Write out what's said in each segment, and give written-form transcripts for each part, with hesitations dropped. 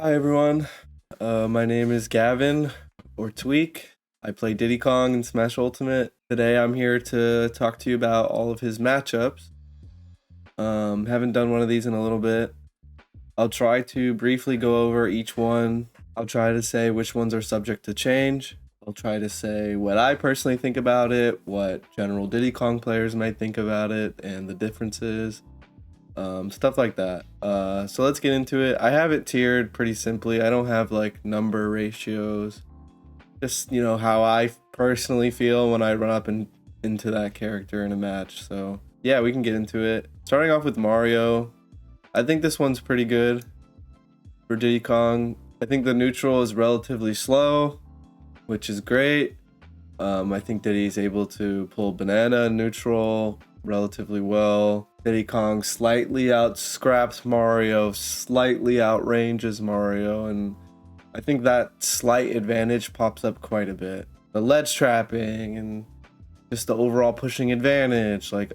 Hi everyone, my name is Gavin or Tweek. I play Diddy Kong in Smash Ultimate. Today I'm here to talk to you about all of his matchups. Haven't done one of these in a little bit. I'll try to briefly go over each one. I'll try to say which ones are subject to change. I'll try to say what I personally think about it, what general Diddy Kong players might think about it, and the differences. Stuff like that. So let's get into it. I have it tiered pretty simply. I don't have like number ratios. Just, how I personally feel when I run up into that character in a match. So yeah, we can get into it. Starting off with Mario. I think this one's pretty good for Diddy Kong. I think the neutral is relatively slow, which is great. I think Diddy's able to pull banana neutral relatively well. Diddy Kong slightly outscraps Mario, slightly outranges Mario, and I think that slight advantage pops up quite a bit. The ledge trapping and just the overall pushing advantage. Like,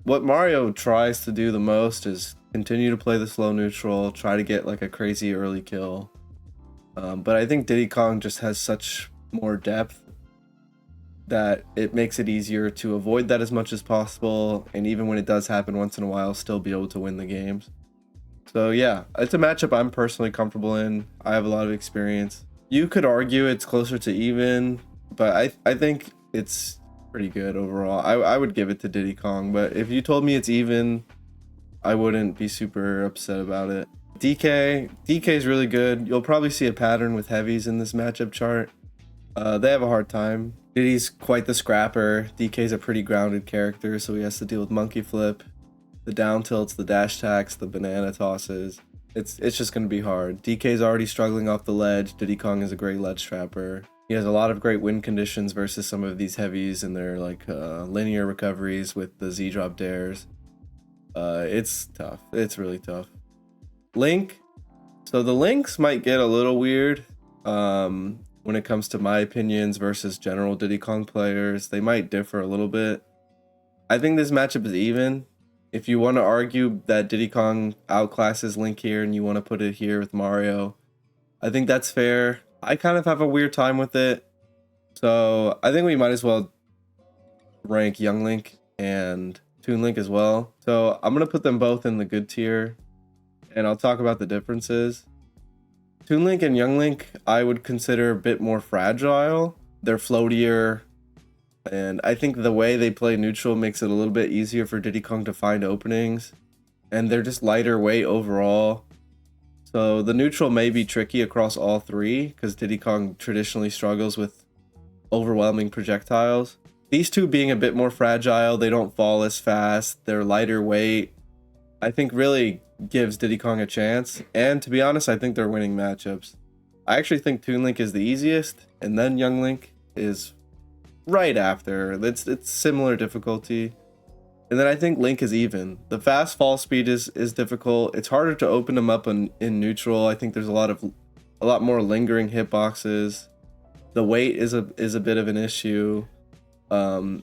what Mario tries to do the most is continue to play the slow neutral, try to get like a crazy early kill. But I think Diddy Kong just has such more depth that it makes it easier to avoid that as much as possible, and even when it does happen once in a while, still be able to win the games. So yeah, it's a matchup I'm personally comfortable in. I have a lot of experience. You could argue it's closer to even, but I think it's pretty good overall. I would give it to Diddy Kong, but if you told me it's even, I wouldn't be super upset about it. DK is really good. You'll probably see a pattern with heavies in this matchup chart. They have a hard time. Diddy's quite the scrapper. DK's a pretty grounded character, so he has to deal with monkey flip, the down tilts, the dash attacks, the banana tosses. It's just going to be hard. DK's already struggling off the ledge. Diddy Kong is a great ledge trapper. He has a lot of great win conditions versus some of these heavies and their like linear recoveries with the Z drop dares. It's tough. It's really tough. Link. So the links might get a little weird. When it comes to my opinions versus general Diddy Kong players, they might differ a little bit. I think this matchup is even. If you want to argue that Diddy Kong outclasses Link here and you want to put it here with Mario, I think that's fair. I kind of have a weird time with it. So I think we might as well rank Young Link and Toon Link as well. So I'm going to put them both in the good tier, and I'll talk about the differences. Toon Link and Young Link I would consider a bit more fragile. They're floatier, and I think the way they play neutral makes it a little bit easier for Diddy Kong to find openings, and they're just lighter weight overall. So the neutral may be tricky across all three because Diddy Kong traditionally struggles with overwhelming projectiles. These two being a bit more fragile, they don't fall as fast, they're lighter weight, I think really gives Diddy Kong a chance. And to be honest, I think they're winning matchups. I actually think Toon Link is the easiest, and then Young Link is right after. It's similar difficulty. And then I think Link is even. The fast fall speed is difficult. It's harder to open him up in neutral. I think there's a lot more lingering hitboxes. The weight is a bit of an issue.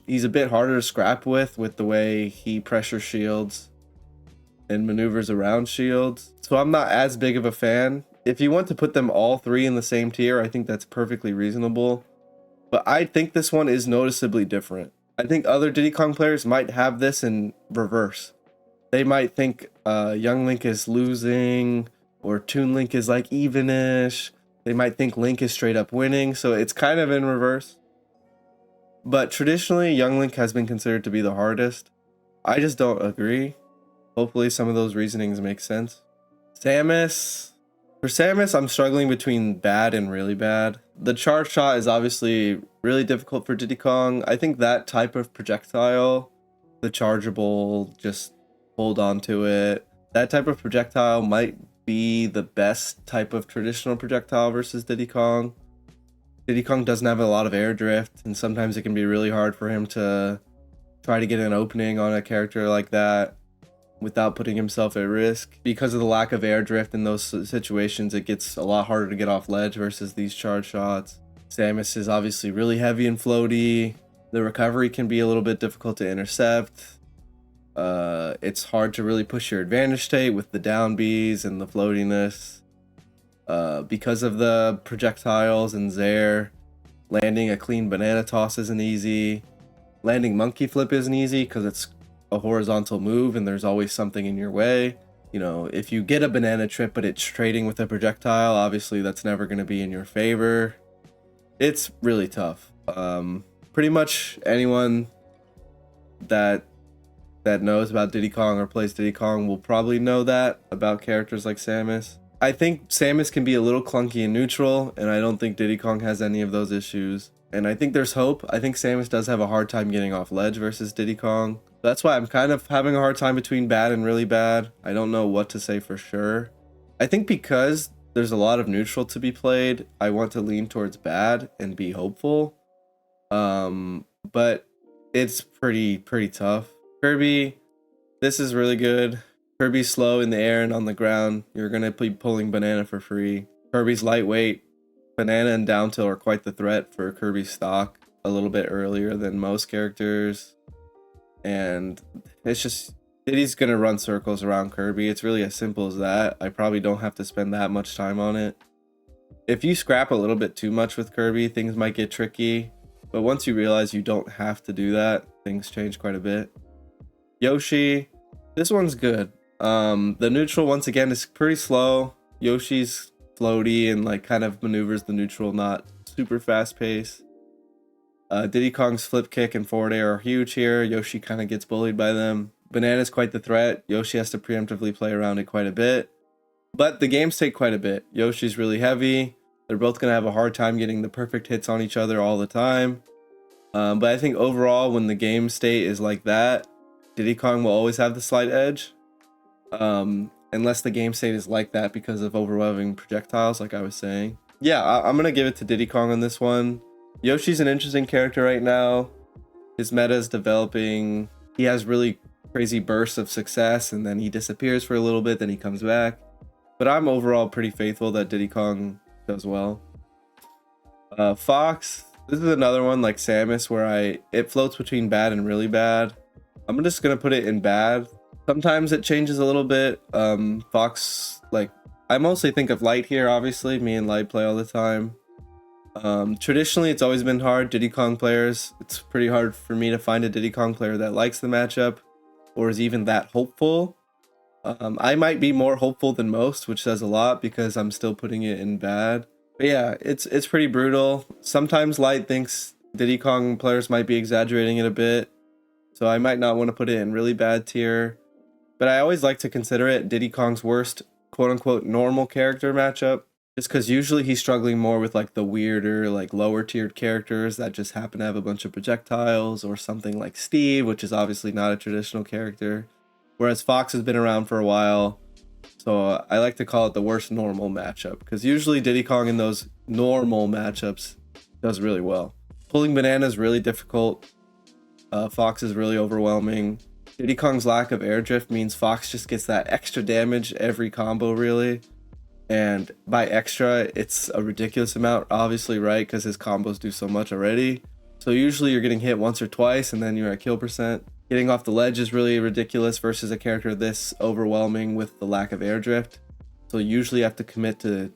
He's a bit harder to scrap with the way he pressure shields and maneuvers around shields. So I'm not as big of a fan. If you want to put them all three in the same tier, I think that's perfectly reasonable. But I think this one is noticeably different. I think other Diddy Kong players might have this in reverse. They might think Young Link is losing, or Toon Link is like evenish. They might think Link is straight up winning, so it's kind of in reverse. But traditionally, Young Link has been considered to be the hardest. I just don't agree. Hopefully some of those reasonings make sense. Samus. For Samus, I'm struggling between bad and really bad. The charge shot is obviously really difficult for Diddy Kong. I think that type of projectile, the chargeable, just hold on to it, that type of projectile might be the best type of traditional projectile versus Diddy Kong. Diddy Kong doesn't have a lot of air drift, and sometimes it can be really hard for him to try to get an opening on a character like that without putting himself at risk. Because of the lack of air drift in those situations, it gets a lot harder to get off ledge versus these charge shots. Samus is obviously really heavy and floaty. The recovery can be a little bit difficult to intercept. It's hard to really push your advantage state with the down Bs and the floatiness. Because of the projectiles and Zair, landing a clean banana toss isn't easy. Landing monkey flip isn't easy because it's a horizontal move and there's always something in your way. You know, if you get a banana trip but it's trading with a projectile, obviously that's never going to be in your favor. It's really tough. Pretty much anyone that knows about Diddy Kong or plays Diddy Kong will probably know that about characters like Samus. I think Samus can be a little clunky in neutral, and I don't think Diddy Kong has any of those issues. And I think there's hope. I think Samus does have a hard time getting off ledge versus Diddy Kong. That's why I'm kind of having a hard time between bad and really bad. I don't know what to say for sure. I think because there's a lot of neutral to be played, I want to lean towards bad and be hopeful. But it's pretty tough. Kirby, this is really good. Kirby's slow in the air and on the ground. You're going to be pulling banana for free. Kirby's lightweight. Banana and down tilt are quite the threat for Kirby's stock a little bit earlier than most characters. And it's just, Diddy's going to run circles around Kirby. It's really as simple as that. I probably don't have to spend that much time on it. If you scrap a little bit too much with Kirby, things might get tricky. But once you realize you don't have to do that, things change quite a bit. Yoshi, this one's good. The neutral, once again, is pretty slow. Yoshi's floaty and like kind of maneuvers the neutral, not super fast pace. Diddy Kong's flip kick and forward air are huge here. Yoshi kind of gets bullied by them. Banana's quite the threat. Yoshi has to preemptively play around it quite a bit. But the games take quite a bit. Yoshi's really heavy. They're both going to have a hard time getting the perfect hits on each other all the time. But I think overall, when the game state is like that, Diddy Kong will always have the slight edge. Unless the game state is like that because of overwhelming projectiles, like I was saying. Yeah, I'm going to give it to Diddy Kong on this one. Yoshi's an interesting character right now. His meta is developing. He has really crazy bursts of success, and then he disappears for a little bit, then he comes back. But I'm overall pretty faithful that Diddy Kong does well. Fox, this is another one like Samus where it floats between bad and really bad. I'm just going to put it in bad. Sometimes it changes a little bit. Fox, like, I mostly think of Light here, obviously. Me and Light play all the time. Traditionally, it's always been hard. Diddy Kong players, it's pretty hard for me to find a Diddy Kong player that likes the matchup or is even that hopeful. I might be more hopeful than most, which says a lot because I'm still putting it in bad. But yeah, it's pretty brutal. Sometimes Light thinks Diddy Kong players might be exaggerating it a bit, so I might not want to put it in really bad tier. But I always like to consider it Diddy Kong's worst quote-unquote normal character matchup, just because usually he's struggling more with like the weirder, like lower tiered characters that just happen to have a bunch of projectiles, or something like Steve, which is obviously not a traditional character. Whereas Fox has been around for a while, so I like to call it the worst normal matchup, because usually Diddy Kong in those normal matchups does really well. Pulling banana is really difficult. Fox is really overwhelming. Diddy Kong's lack of air drift means Fox just gets that extra damage every combo, really. And by extra, it's a ridiculous amount, obviously, right? Because his combos do so much already. So usually you're getting hit once or twice and then you're at kill percent. Getting off the ledge is really ridiculous versus a character this overwhelming with the lack of air drift. So usually you have to commit to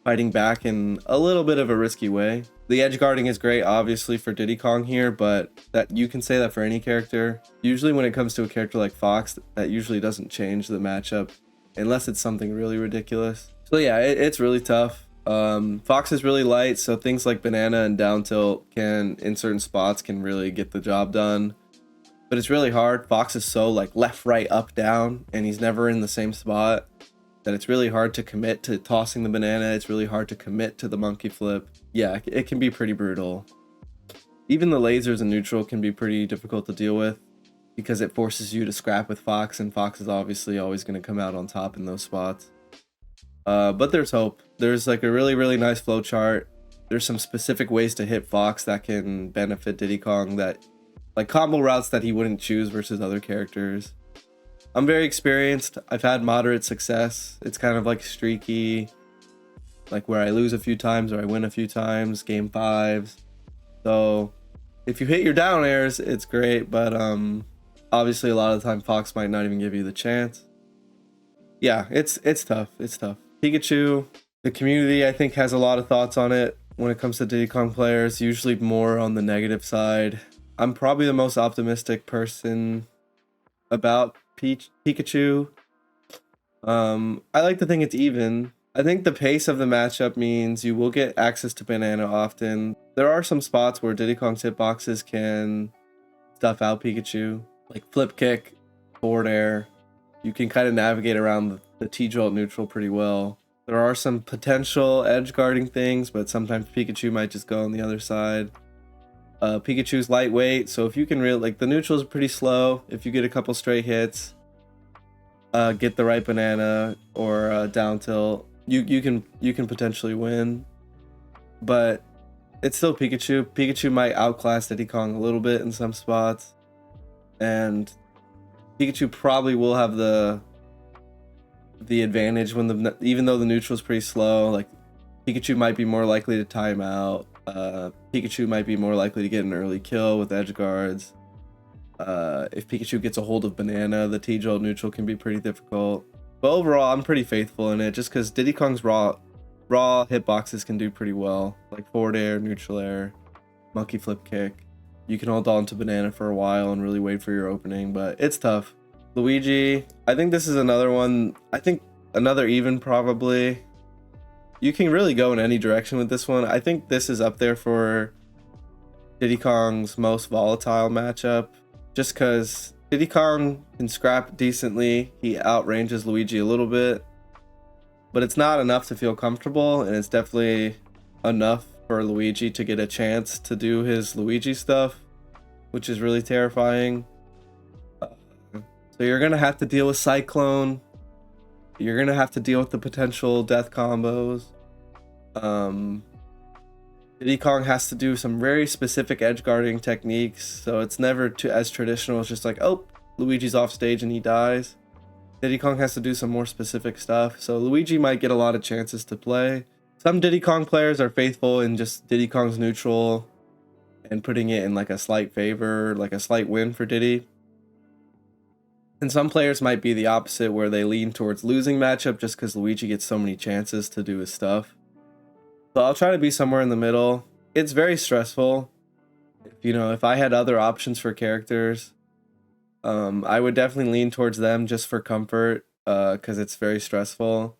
fighting back in a little bit of a risky way. The edge guarding is great, obviously, for Diddy Kong here, but that you can say that for any character. Usually when it comes to a character like Fox, that usually doesn't change the matchup unless it's something really ridiculous. So yeah, it's really tough. Fox is really light, so things like banana and down tilt can, in certain spots, can really get the job done. But it's really hard. Fox is so like left, right, up, down, and he's never in the same spot, that it's really hard to commit to tossing the banana. It's really hard to commit to the monkey flip. Yeah, it can be pretty brutal. Even the lasers and neutral can be pretty difficult to deal with because it forces you to scrap with Fox, and Fox is obviously always going to come out on top in those spots. But there's hope. There's like a really nice flow chart. There's some specific ways to hit Fox that can benefit Diddy Kong, that like combo routes that he wouldn't choose versus other characters. I'm very experienced. I've had moderate success. It's kind of like streaky, like where I lose a few times or I win a few times, game 5s. So if you hit your down airs, it's great, but obviously a lot of the time Fox might not even give you the chance. Yeah, it's tough. It's tough. Pikachu, The community, I think, has a lot of thoughts on it when it comes to Diddy Kong players, usually more on the negative side. I'm probably the most optimistic person about Pikachu. I like to think it's even. I think the pace of the matchup means you will get access to Banana often. There are some spots where Diddy Kong's hitboxes can stuff out Pikachu, like flip kick, forward air. You can kind of navigate around the T-Jolt neutral pretty well. There are some potential edge guarding things, but sometimes Pikachu might just go on the other side. Pikachu's lightweight, so if you can really, like, the neutral is pretty slow. If you get a couple straight hits, get the right banana or down tilt, you can potentially win. But it's still Pikachu. Pikachu might outclass Diddy Kong a little bit in some spots, and Pikachu probably will have the advantage when even though the neutral is pretty slow. Like, Pikachu might be more likely to time out. Pikachu might be more likely to get an early kill with edge guards. If Pikachu gets a hold of Banana, the T-Jolt neutral can be pretty difficult. But overall, I'm pretty faithful in it, just because Diddy Kong's raw hitboxes can do pretty well, like forward air, neutral air, monkey flip kick. You can hold on to Banana for a while and really wait for your opening, but it's tough. Luigi, I think this is another one. I think another even probably. You can really go in any direction with this one. I think this is up there for Diddy Kong's most volatile matchup, just because Diddy Kong can scrap decently. He outranges Luigi a little bit, but it's not enough to feel comfortable, and it's definitely enough for Luigi to get a chance to do his Luigi stuff, which is really terrifying. So you're going to have to deal with Cyclone. You're going to have to deal with the potential death combos. Diddy Kong has to do some very specific edge guarding techniques, so it's never as traditional. It's just like, oh, Luigi's off stage and he dies. Diddy Kong has to do some more specific stuff, so Luigi might get a lot of chances to play. Some Diddy Kong players are faithful in just Diddy Kong's neutral and putting it in like a slight favor, like a slight win for Diddy. And some players might be the opposite, where they lean towards losing matchup just because Luigi gets so many chances to do his stuff. So I'll try to be somewhere in the middle. It's very stressful. If I had other options for characters, I would definitely lean towards them just for comfort, because it's very stressful.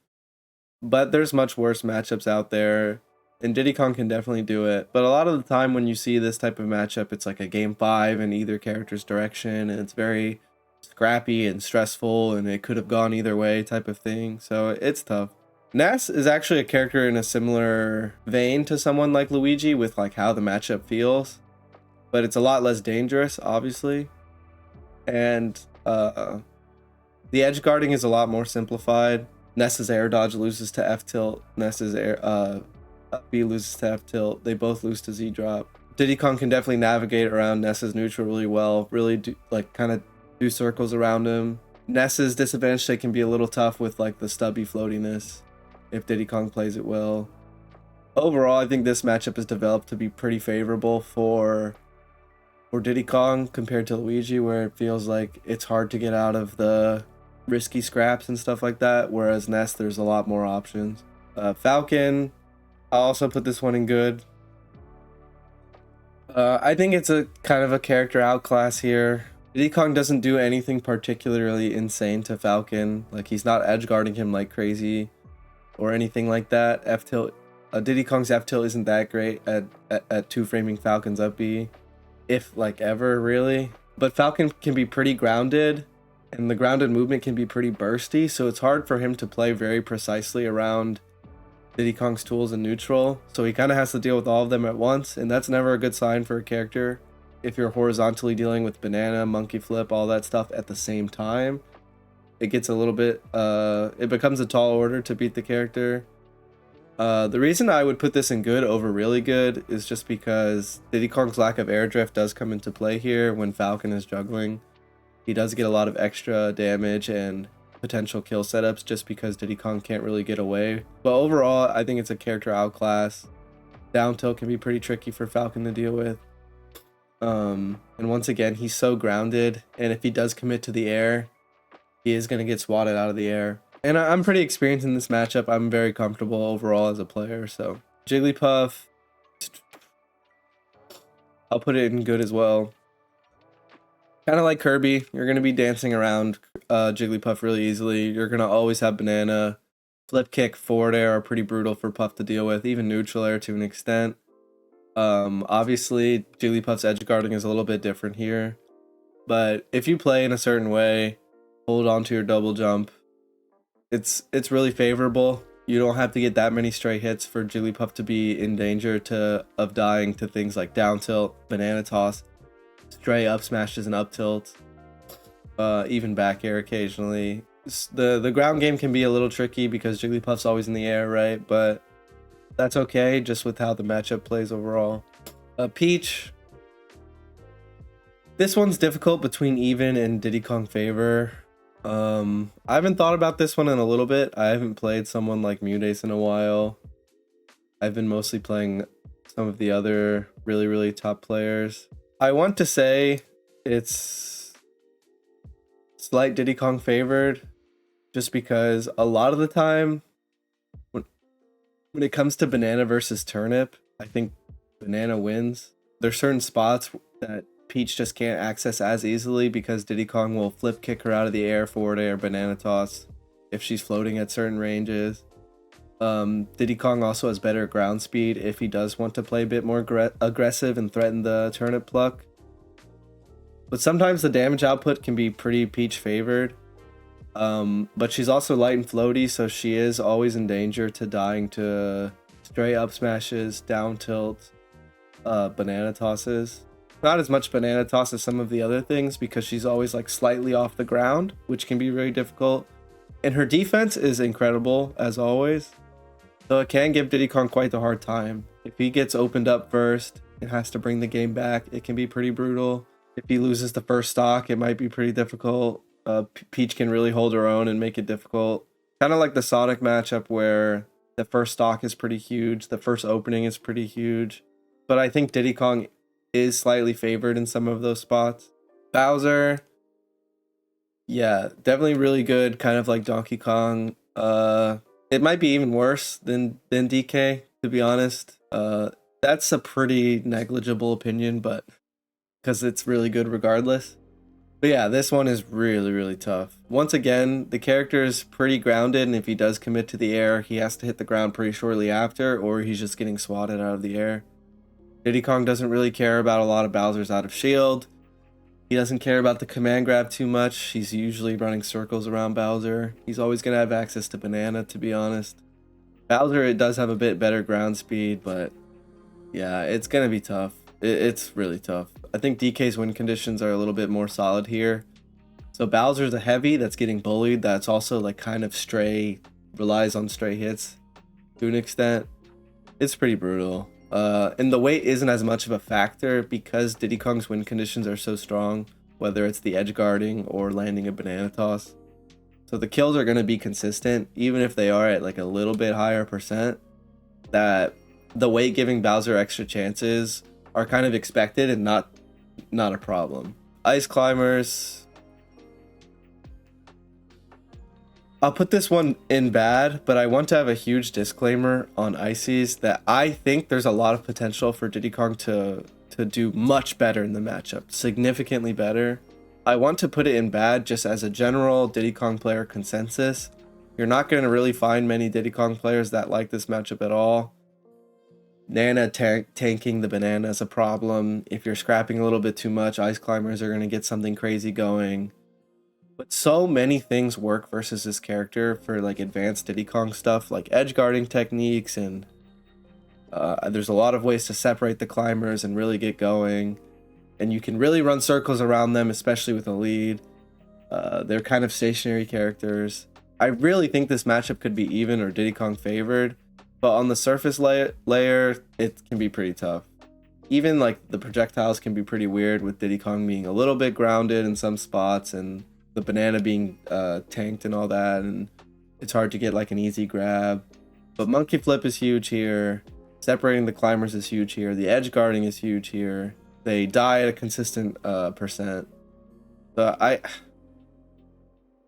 But there's much worse matchups out there, and Diddy Kong can definitely do it. But a lot of the time when you see this type of matchup, it's like a game 5 in either character's direction, and it's very scrappy and stressful, and it could have gone either way type of thing. So it's tough. Ness is actually a character in a similar vein to someone like Luigi with like how the matchup feels, but it's a lot less dangerous, obviously. And the edge guarding is a lot more simplified. Ness's air dodge loses to F tilt. Ness's air B loses to F tilt. They both lose to Z drop. Diddy Kong can definitely navigate around Ness's neutral really well. Really do, like, kind of do circles around him. Ness's disadvantage state can be a little tough with like the stubby floatiness if Diddy Kong plays it well. Overall, I think this matchup is developed to be pretty favorable for Diddy Kong compared to Luigi, where it feels like it's hard to get out of the risky scraps and stuff like that, whereas Ness, there's a lot more options. Falcon, I'll also put this one in good. I think it's a kind of a character outclass here. Diddy Kong doesn't do anything particularly insane to Falcon. Like, he's not edge guarding him like crazy or anything like that. F tilt, Diddy Kong's F tilt isn't that great at two framing Falcon's up B, if like ever really. But Falcon can be pretty grounded, and the grounded movement can be pretty bursty, so it's hard for him to play very precisely around Diddy Kong's tools in neutral. So he kind of has to deal with all of them at once, and that's never a good sign for a character. If you're horizontally dealing with banana, monkey flip, all that stuff at the same time, it gets a little bit, it becomes a tall order to beat the character. The reason I would put this in good over really good is just because Diddy Kong's lack of air drift does come into play here when Falcon is juggling. He does get a lot of extra damage and potential kill setups just because Diddy Kong can't really get away. But overall, I think it's a character outclass. Down tilt can be pretty tricky for Falcon to deal with. And once again, he's so grounded, and if he does commit to the air, he is going to get swatted out of the air. And I'm pretty experienced in this matchup. I'm very comfortable overall as a player. So Jigglypuff, I'll put it in good as well. Kind of like Kirby, you're going to be dancing around Jigglypuff really easily. You're going to always have Banana. Flip kick, forward air are pretty brutal for Puff to deal with, even neutral air to an extent. Obviously, Jigglypuff's edge guarding is a little bit different here. But if you play in a certain way, hold on to your double jump, it's really favorable. You don't have to get that many stray hits for Jigglypuff to be in danger of dying to things like down tilt, banana toss, stray up smashes and up tilts, even back air occasionally. The ground game can be a little tricky because Jigglypuff's always in the air, right? But that's okay, just with how the matchup plays overall. Peach. This one's difficult between Even and Diddy Kong Favor. I haven't thought about this one in a little bit. I haven't played someone like Mudace in a while. I've been mostly playing some of the other really top players. I want to say it's slight Diddy Kong favored, just because a lot of the time when it comes to banana versus turnip, I think banana wins. There's certain spots that Peach just can't access as easily because Diddy Kong will flip kick her out of the air, forward air, banana toss if she's floating at certain ranges. Diddy Kong also has better ground speed if he does want to play a bit more aggressive and threaten the turnip pluck. But sometimes the damage output can be pretty Peach favored. But she's also light and floaty, so she is always in danger to dying to stray up smashes, down tilt, banana tosses. Not as much banana toss as some of the other things because she's always like slightly off the ground, which can be very difficult. And her defense is incredible as always. So it can give Diddy Kong quite the hard time. If he gets opened up first and has to bring the game back, it can be pretty brutal. If he loses the first stock, it might be pretty difficult. Peach can really hold her own and make it difficult. Kind of like the Sonic matchup where the first stock is pretty huge, the first opening is pretty huge. But I think Diddy Kong is slightly favored in some of those spots. Bowser, yeah, definitely really good, kind of like Donkey Kong. It might be even worse than DK, to be honest. That's a pretty negligible opinion, but because it's really good regardless. But yeah, this one is really tough. Once again, the character is pretty grounded, and if he does commit to the air, he has to hit the ground pretty shortly after, or he's just getting swatted out of the air. Diddy Kong doesn't really care about a lot of Bowser's out of shield. He doesn't care about the command grab too much. He's usually running circles around Bowser. He's always going to have access to Banana, to be honest. Bowser, it does have a bit better ground speed, but yeah, it's going to be tough. It's really tough. I think DK's win conditions are a little bit more solid here. So Bowser's a heavy that's getting bullied. That's also like kind of relies on stray hits to an extent. It's pretty brutal. And the weight isn't as much of a factor because Diddy Kong's win conditions are so strong, whether it's the edge guarding or landing a banana toss. So the kills are going to be consistent, even if they are at like a little bit higher percent. That the weight giving Bowser extra chances are kind of expected and not a problem. Ice climbers, I'll put this one in bad, but I want to have a huge disclaimer on Ices that I think there's a lot of potential for Diddy Kong to do much better in the matchup, significantly better. I want to put it in bad just as a general Diddy Kong player consensus. You're not going to really find many Diddy Kong players that like this matchup at all. Nana tanking the banana is a problem. If you're scrapping a little bit too much, ice climbers are going to get something crazy going. But so many things work versus this character for like advanced Diddy Kong stuff, like edge guarding techniques, and there's a lot of ways to separate the climbers and really get going. And you can really run circles around them, especially with a lead. They're kind of stationary characters. I really think this matchup could be even or Diddy Kong favored, but on the surface layer, it can be pretty tough. Even like the projectiles can be pretty weird, with Diddy Kong being a little bit grounded in some spots and the banana being tanked and all that, and it's hard to get like an easy grab. But monkey flip is huge here. Separating the climbers is huge here. The edge guarding is huge here. They die at a consistent percent. So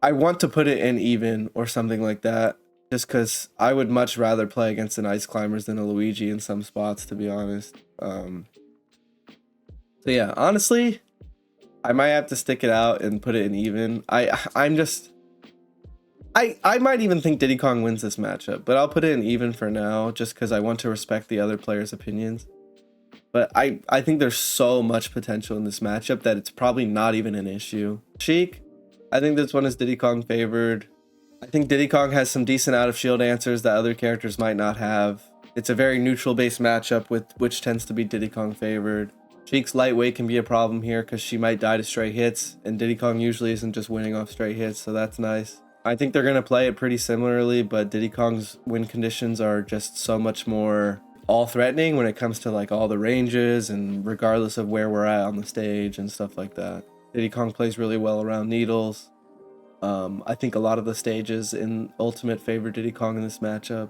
I want to put it in even or something like that, just because I would much rather play against an Ice Climbers than a Luigi in some spots, to be honest. So yeah, honestly, I might have to stick it out and put it in even. I might even think Diddy Kong wins this matchup, but I'll put it in even for now, just because I want to respect the other players' opinions. But I think there's so much potential in this matchup that it's probably not even an issue. Sheik, I think this one is Diddy Kong favored. I think Diddy Kong has some decent out of shield answers that other characters might not have. It's a very neutral based matchup with which tends to be Diddy Kong favored. Sheik's lightweight can be a problem here because she might die to stray hits, and Diddy Kong usually isn't just winning off straight hits, so that's nice. I think they're going to play it pretty similarly, but Diddy Kong's win conditions are just so much more all threatening when it comes to like all the ranges and regardless of where we're at on the stage and stuff like that. Diddy Kong plays really well around needles. I think a lot of the stages in Ultimate favor Diddy Kong in this matchup.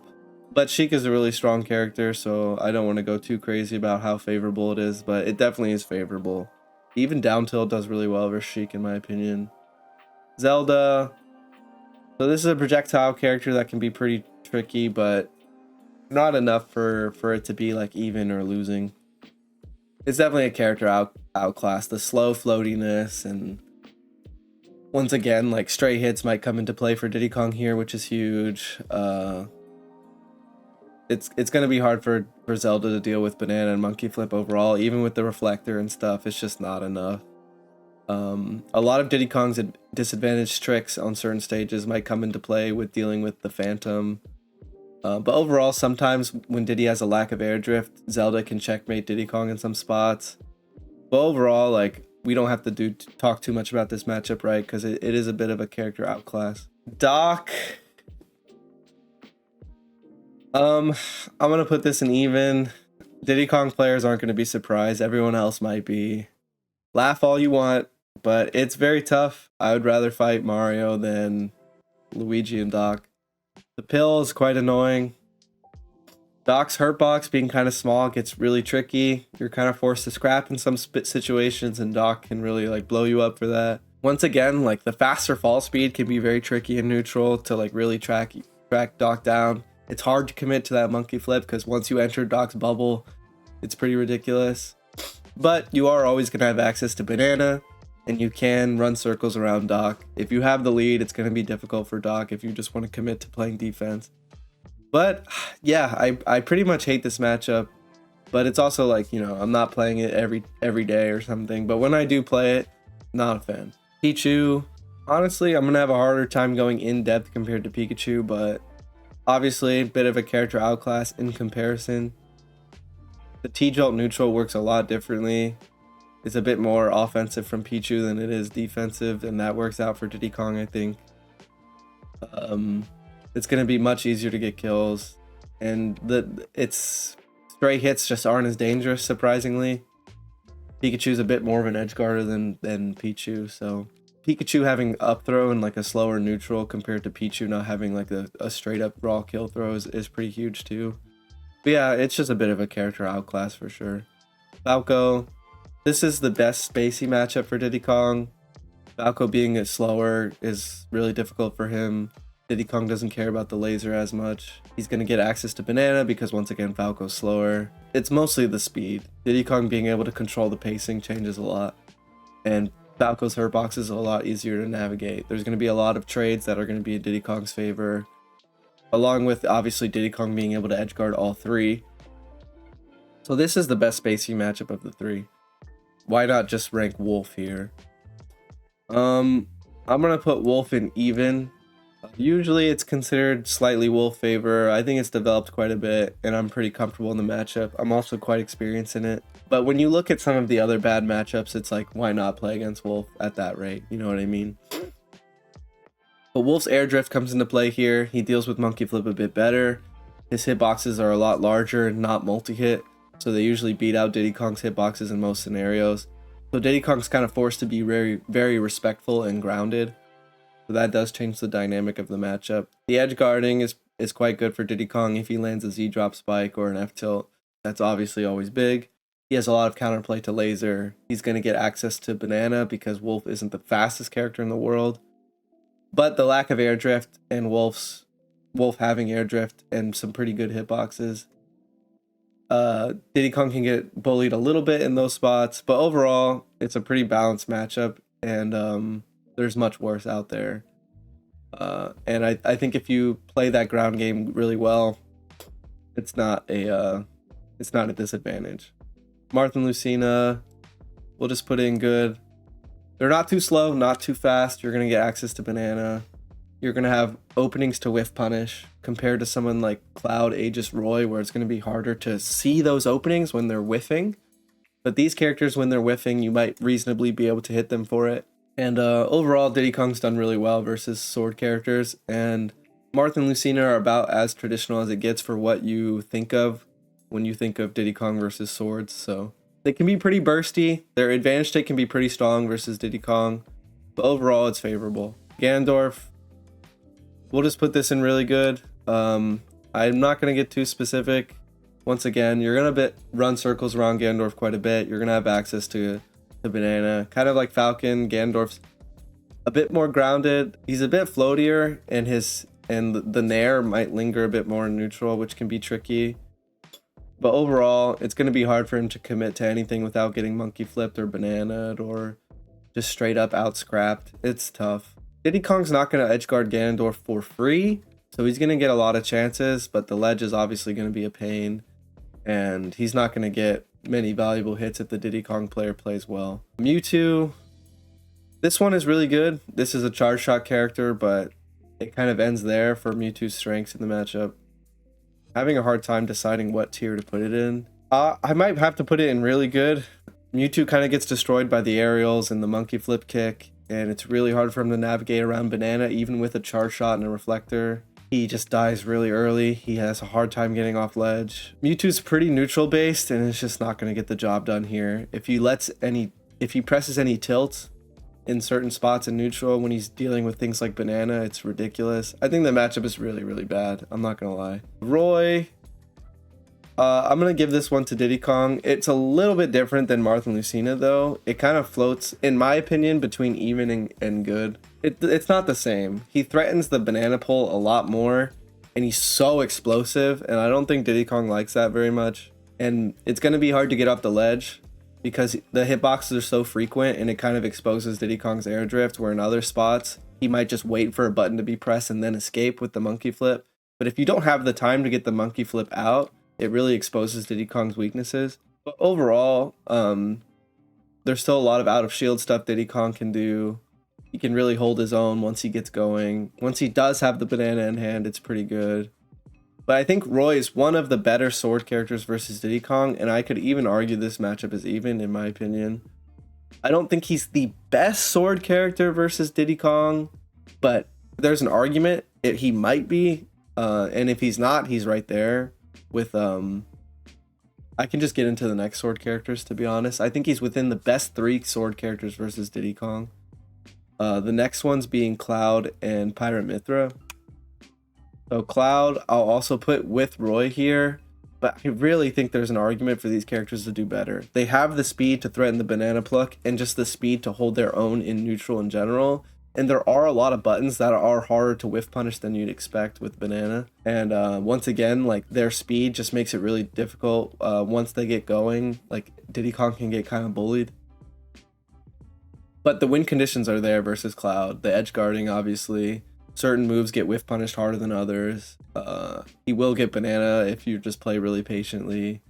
But Sheik is a really strong character, so I don't want to go too crazy about how favorable it is, but it definitely is favorable. Even down tilt does really well versus Sheik in my opinion. Zelda. So this is a projectile character that can be pretty tricky, but not enough for it to be like even or losing. It's definitely a character outclass. The slow floatiness, and once again, like stray hits might come into play for Diddy Kong here, which is huge. It's gonna be hard for Zelda to deal with banana and monkey flip overall, even with the reflector and stuff. It's just not enough. A lot of Diddy Kong's disadvantaged tricks on certain stages might come into play with dealing with the Phantom. But overall, sometimes when Diddy has a lack of air drift, Zelda can checkmate Diddy Kong in some spots. But overall, like, we don't have to talk too much about this matchup, right? Because it is a bit of a character outclass. Doc. I'm gonna put this in even. Diddy Kong players aren't gonna be surprised. Everyone else might be. Laugh all you want, but it's very tough. I would rather fight Mario than Luigi and Doc. The pill is quite annoying. Doc's hurt box being kind of small gets really tricky. You're kind of forced to scrap in some situations, and Doc can really like blow you up for that. Once again, like the faster fall speed can be very tricky in neutral to like really track Doc down. It's hard to commit to that monkey flip because once you enter Doc's bubble, it's pretty ridiculous. But you are always going to have access to banana, and you can run circles around Doc. If you have the lead, it's going to be difficult for Doc if you just want to commit to playing defense. But yeah, I pretty much hate this matchup. But it's also like, you know, I'm not playing it every day or something. But when I do play it, not a fan. Pichu, honestly, I'm going to have a harder time going in depth compared to Pikachu, but obviously a bit of a character outclass in comparison. The T-Jolt neutral works a lot differently. It's a bit more offensive from Pichu than it is defensive, and that works out for Diddy Kong, I think. It's going to be much easier to get kills, and its stray hits just aren't as dangerous, surprisingly. Pikachu's a bit more of an edge guarder than Pichu, so Pikachu having up throw and like a slower neutral compared to Pichu not having like a straight up raw kill throw is pretty huge too. But yeah, it's just a bit of a character outclass for sure. Falco, this is the best spacey matchup for Diddy Kong. Falco being slower is really difficult for him. Diddy Kong doesn't care about the laser as much. He's going to get access to banana because once again Falco's slower. It's mostly the speed. Diddy Kong being able to control the pacing changes a lot. And Falco's hurt box is a lot easier to navigate. There's going to be a lot of trades that are going to be in Diddy Kong's favor. Along with obviously Diddy Kong being able to edge guard all three. So this is the best spacey matchup of the three. Why not just rank Wolf here? I'm gonna put Wolf in even. Usually it's considered slightly Wolf favor. I think it's developed quite a bit, and I'm pretty comfortable in the matchup. I'm also quite experienced in it. But when you look at some of the other bad matchups, it's like, why not play against Wolf at that rate? You know what I mean? But Wolf's air drift comes into play here. He deals with monkey flip a bit better. His hitboxes are a lot larger and not multi-hit, so they usually beat out Diddy Kong's hitboxes in most scenarios. So Diddy Kong's kind of forced to be very, very respectful and grounded. So that does change the dynamic of the matchup. The edge guarding is quite good for Diddy Kong if he lands a Z-drop spike or an F-tilt. That's obviously always big. He has a lot of counterplay to laser. He's going to get access to banana because Wolf isn't the fastest character in the world. But the lack of air drift and Wolf having air drift and some pretty good hitboxes, Diddy Kong can get bullied a little bit in those spots, but overall it's a pretty balanced matchup, and there's much worse out there. And I think if you play that ground game really well, it's not a disadvantage. Marth and Lucina, we'll just put in good. They're not too slow, not too fast. You're gonna get access to banana. You're gonna have openings to whiff punish compared to someone like Cloud, Aegis, Roy, where it's gonna be harder to see those openings when they're whiffing. But these characters, when they're whiffing, you might reasonably be able to hit them for it. And overall, Diddy Kong's done really well versus sword characters. And Marth and Lucina are about as traditional as it gets for what you think of when you think of Diddy Kong versus swords. So they can be pretty bursty. Their advantage state can be pretty strong versus Diddy Kong. But overall, it's favorable. Ganondorf, we'll just put this in really good. I'm not going to get too specific. Once again, you're going to run circles around Ganondorf quite a bit. You're going to have access to the banana. Kind of like Falcon, Ganondorf's a bit more grounded. He's a bit floatier, and the Nair might linger a bit more in neutral, which can be tricky. But overall, it's going to be hard for him to commit to anything without getting monkey flipped or bananaed or just straight up out scrapped. It's tough. Diddy Kong's not going to edgeguard Ganondorf for free, so he's going to get a lot of chances, but the ledge is obviously going to be a pain, and he's not going to get many valuable hits if the Diddy Kong player plays well. Mewtwo, this one is really good. This is a charge shot character, but it kind of ends there for Mewtwo's strengths in the matchup. Having a hard time deciding what tier to put it in. I might have to put it in really good. Mewtwo kind of gets destroyed by the aerials and the monkey flip kick, and it's really hard for him to navigate around banana even with a charge shot and a reflector. He just dies really early. He has a hard time getting off ledge. Mewtwo's pretty neutral based, and it's just not going to get the job done here. If he presses any tilt in certain spots in neutral when he's dealing with things like banana, it's ridiculous. I think the matchup is really, really bad. I'm not going to lie. Roy, I'm going to give this one to Diddy Kong. It's a little bit different than Marth and Lucina, though. It kind of floats, in my opinion, between even and good. It's not the same. He threatens the banana pull a lot more, and he's so explosive, and I don't think Diddy Kong likes that very much. And it's going to be hard to get off the ledge because the hitboxes are so frequent, and it kind of exposes Diddy Kong's air drift, where in other spots, he might just wait for a button to be pressed and then escape with the monkey flip. But if you don't have the time to get the monkey flip out, it really exposes Diddy Kong's weaknesses. But overall, there's still a lot of out of shield stuff Diddy Kong can do. He can really hold his own once he gets going. Once he does have the banana in hand, it's pretty good. But I think Roy is one of the better sword characters versus Diddy Kong, and I could even argue this matchup is even, in my opinion. I don't think he's the best sword character versus Diddy Kong, but there's an argument he might be, and if he's not, he's right there with I can just get into the next sword characters, to be honest. I think he's within the best 3 sword characters versus Diddy Kong. The next ones being Cloud and Pirate Mithra. So Cloud, I'll also put with Roy here, but I really think there's an argument for these characters to do better. They have the speed to threaten the banana pluck and just the speed to hold their own in neutral in general. And there are a lot of buttons that are harder to whiff punish than you'd expect with banana. And once again, like, their speed just makes it really difficult. Once they get going, like, Diddy Kong can get kind of bullied. But the win conditions are there versus Cloud. The edge guarding, obviously. Certain moves get whiff punished harder than others. He will get banana if you just play really patiently.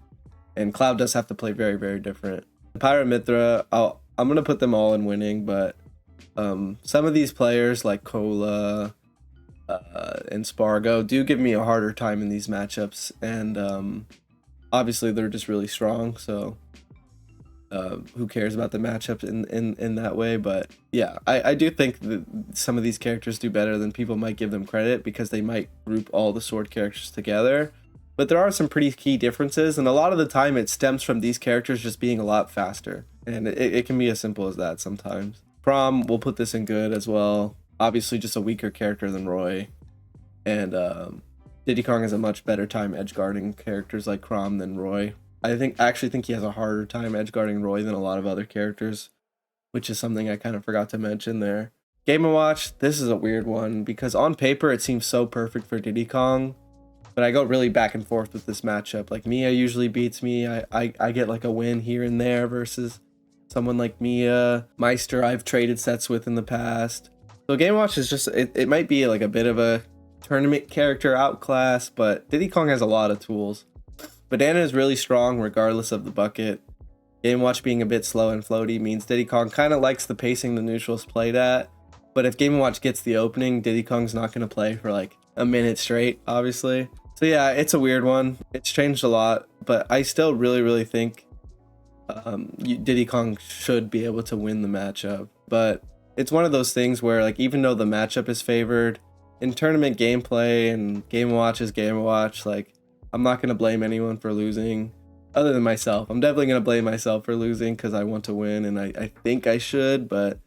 And Cloud does have to play very, very different. Pirate Mithra, I'm going to put them all in winning, but some of these players like Cola and Spargo do give me a harder time in these matchups. And obviously they're just really strong, so who cares about the matchup in that way? But yeah, I do think that some of these characters do better than people might give them credit because they might group all the sword characters together. But there are some pretty key differences, and a lot of the time it stems from these characters just being a lot faster. And it can be as simple as that sometimes. Prom, we'll put this in good as well. Obviously just a weaker character than Roy. And Diddy Kong has a much better time edgeguarding characters like Crom than Roy. I actually think he has a harder time edgeguarding Roy than a lot of other characters, which is something I kind of forgot to mention there. Game & Watch, this is a weird one because on paper it seems so perfect for Diddy Kong, but I go really back and forth with this matchup. Like Mia usually beats me. I get like a win here and there versus someone like Mia. Meister I've traded sets with in the past. So Game & Watch is just, it might be like a bit of a tournament character outclass, but Diddy Kong has a lot of tools. Banana is really strong regardless of the bucket. Game & Watch being a bit slow and floaty means Diddy Kong kind of likes the pacing the neutrals played at. But if Game & Watch gets the opening, Diddy Kong's not going to play for like a minute straight, obviously. So yeah, it's a weird one. It's changed a lot, but I still really think Diddy Kong should be able to win the matchup. But it's one of those things where like even though the matchup is favored, in tournament gameplay and Game & Watch is Game & Watch, like I'm not going to blame anyone for losing other than myself. I'm definitely going to blame myself for losing because I want to win and I think I should, but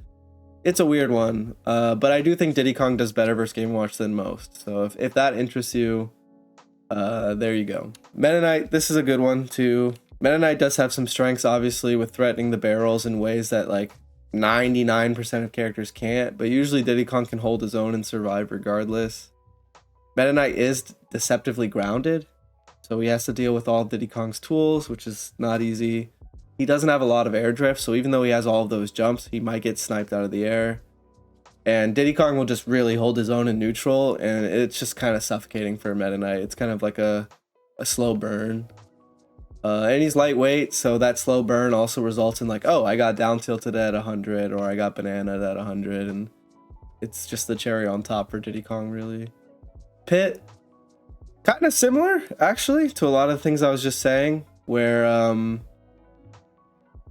it's a weird one. But I do think Diddy Kong does better versus Game & Watch than most. So if that interests you, there you go. Meta Knight, this is a good one too. Meta Knight does have some strengths, obviously, with threatening the barrels in ways that like 99% of characters can't, but usually Diddy Kong can hold his own and survive regardless. Meta Knight is deceptively grounded, so he has to deal with all Diddy Kong's tools, which is not easy. He doesn't have a lot of air drift, so even though he has all of those jumps, he might get sniped out of the air. And Diddy Kong will just really hold his own in neutral, and it's just kind of suffocating for Meta Knight. It's kind of like a slow burn. And he's lightweight, so that slow burn also results in like, oh, I got down tilted at 100, or I got bananaed at 100, and it's just the cherry on top for Diddy Kong, really. Pit, kind of similar, actually, to a lot of things I was just saying, where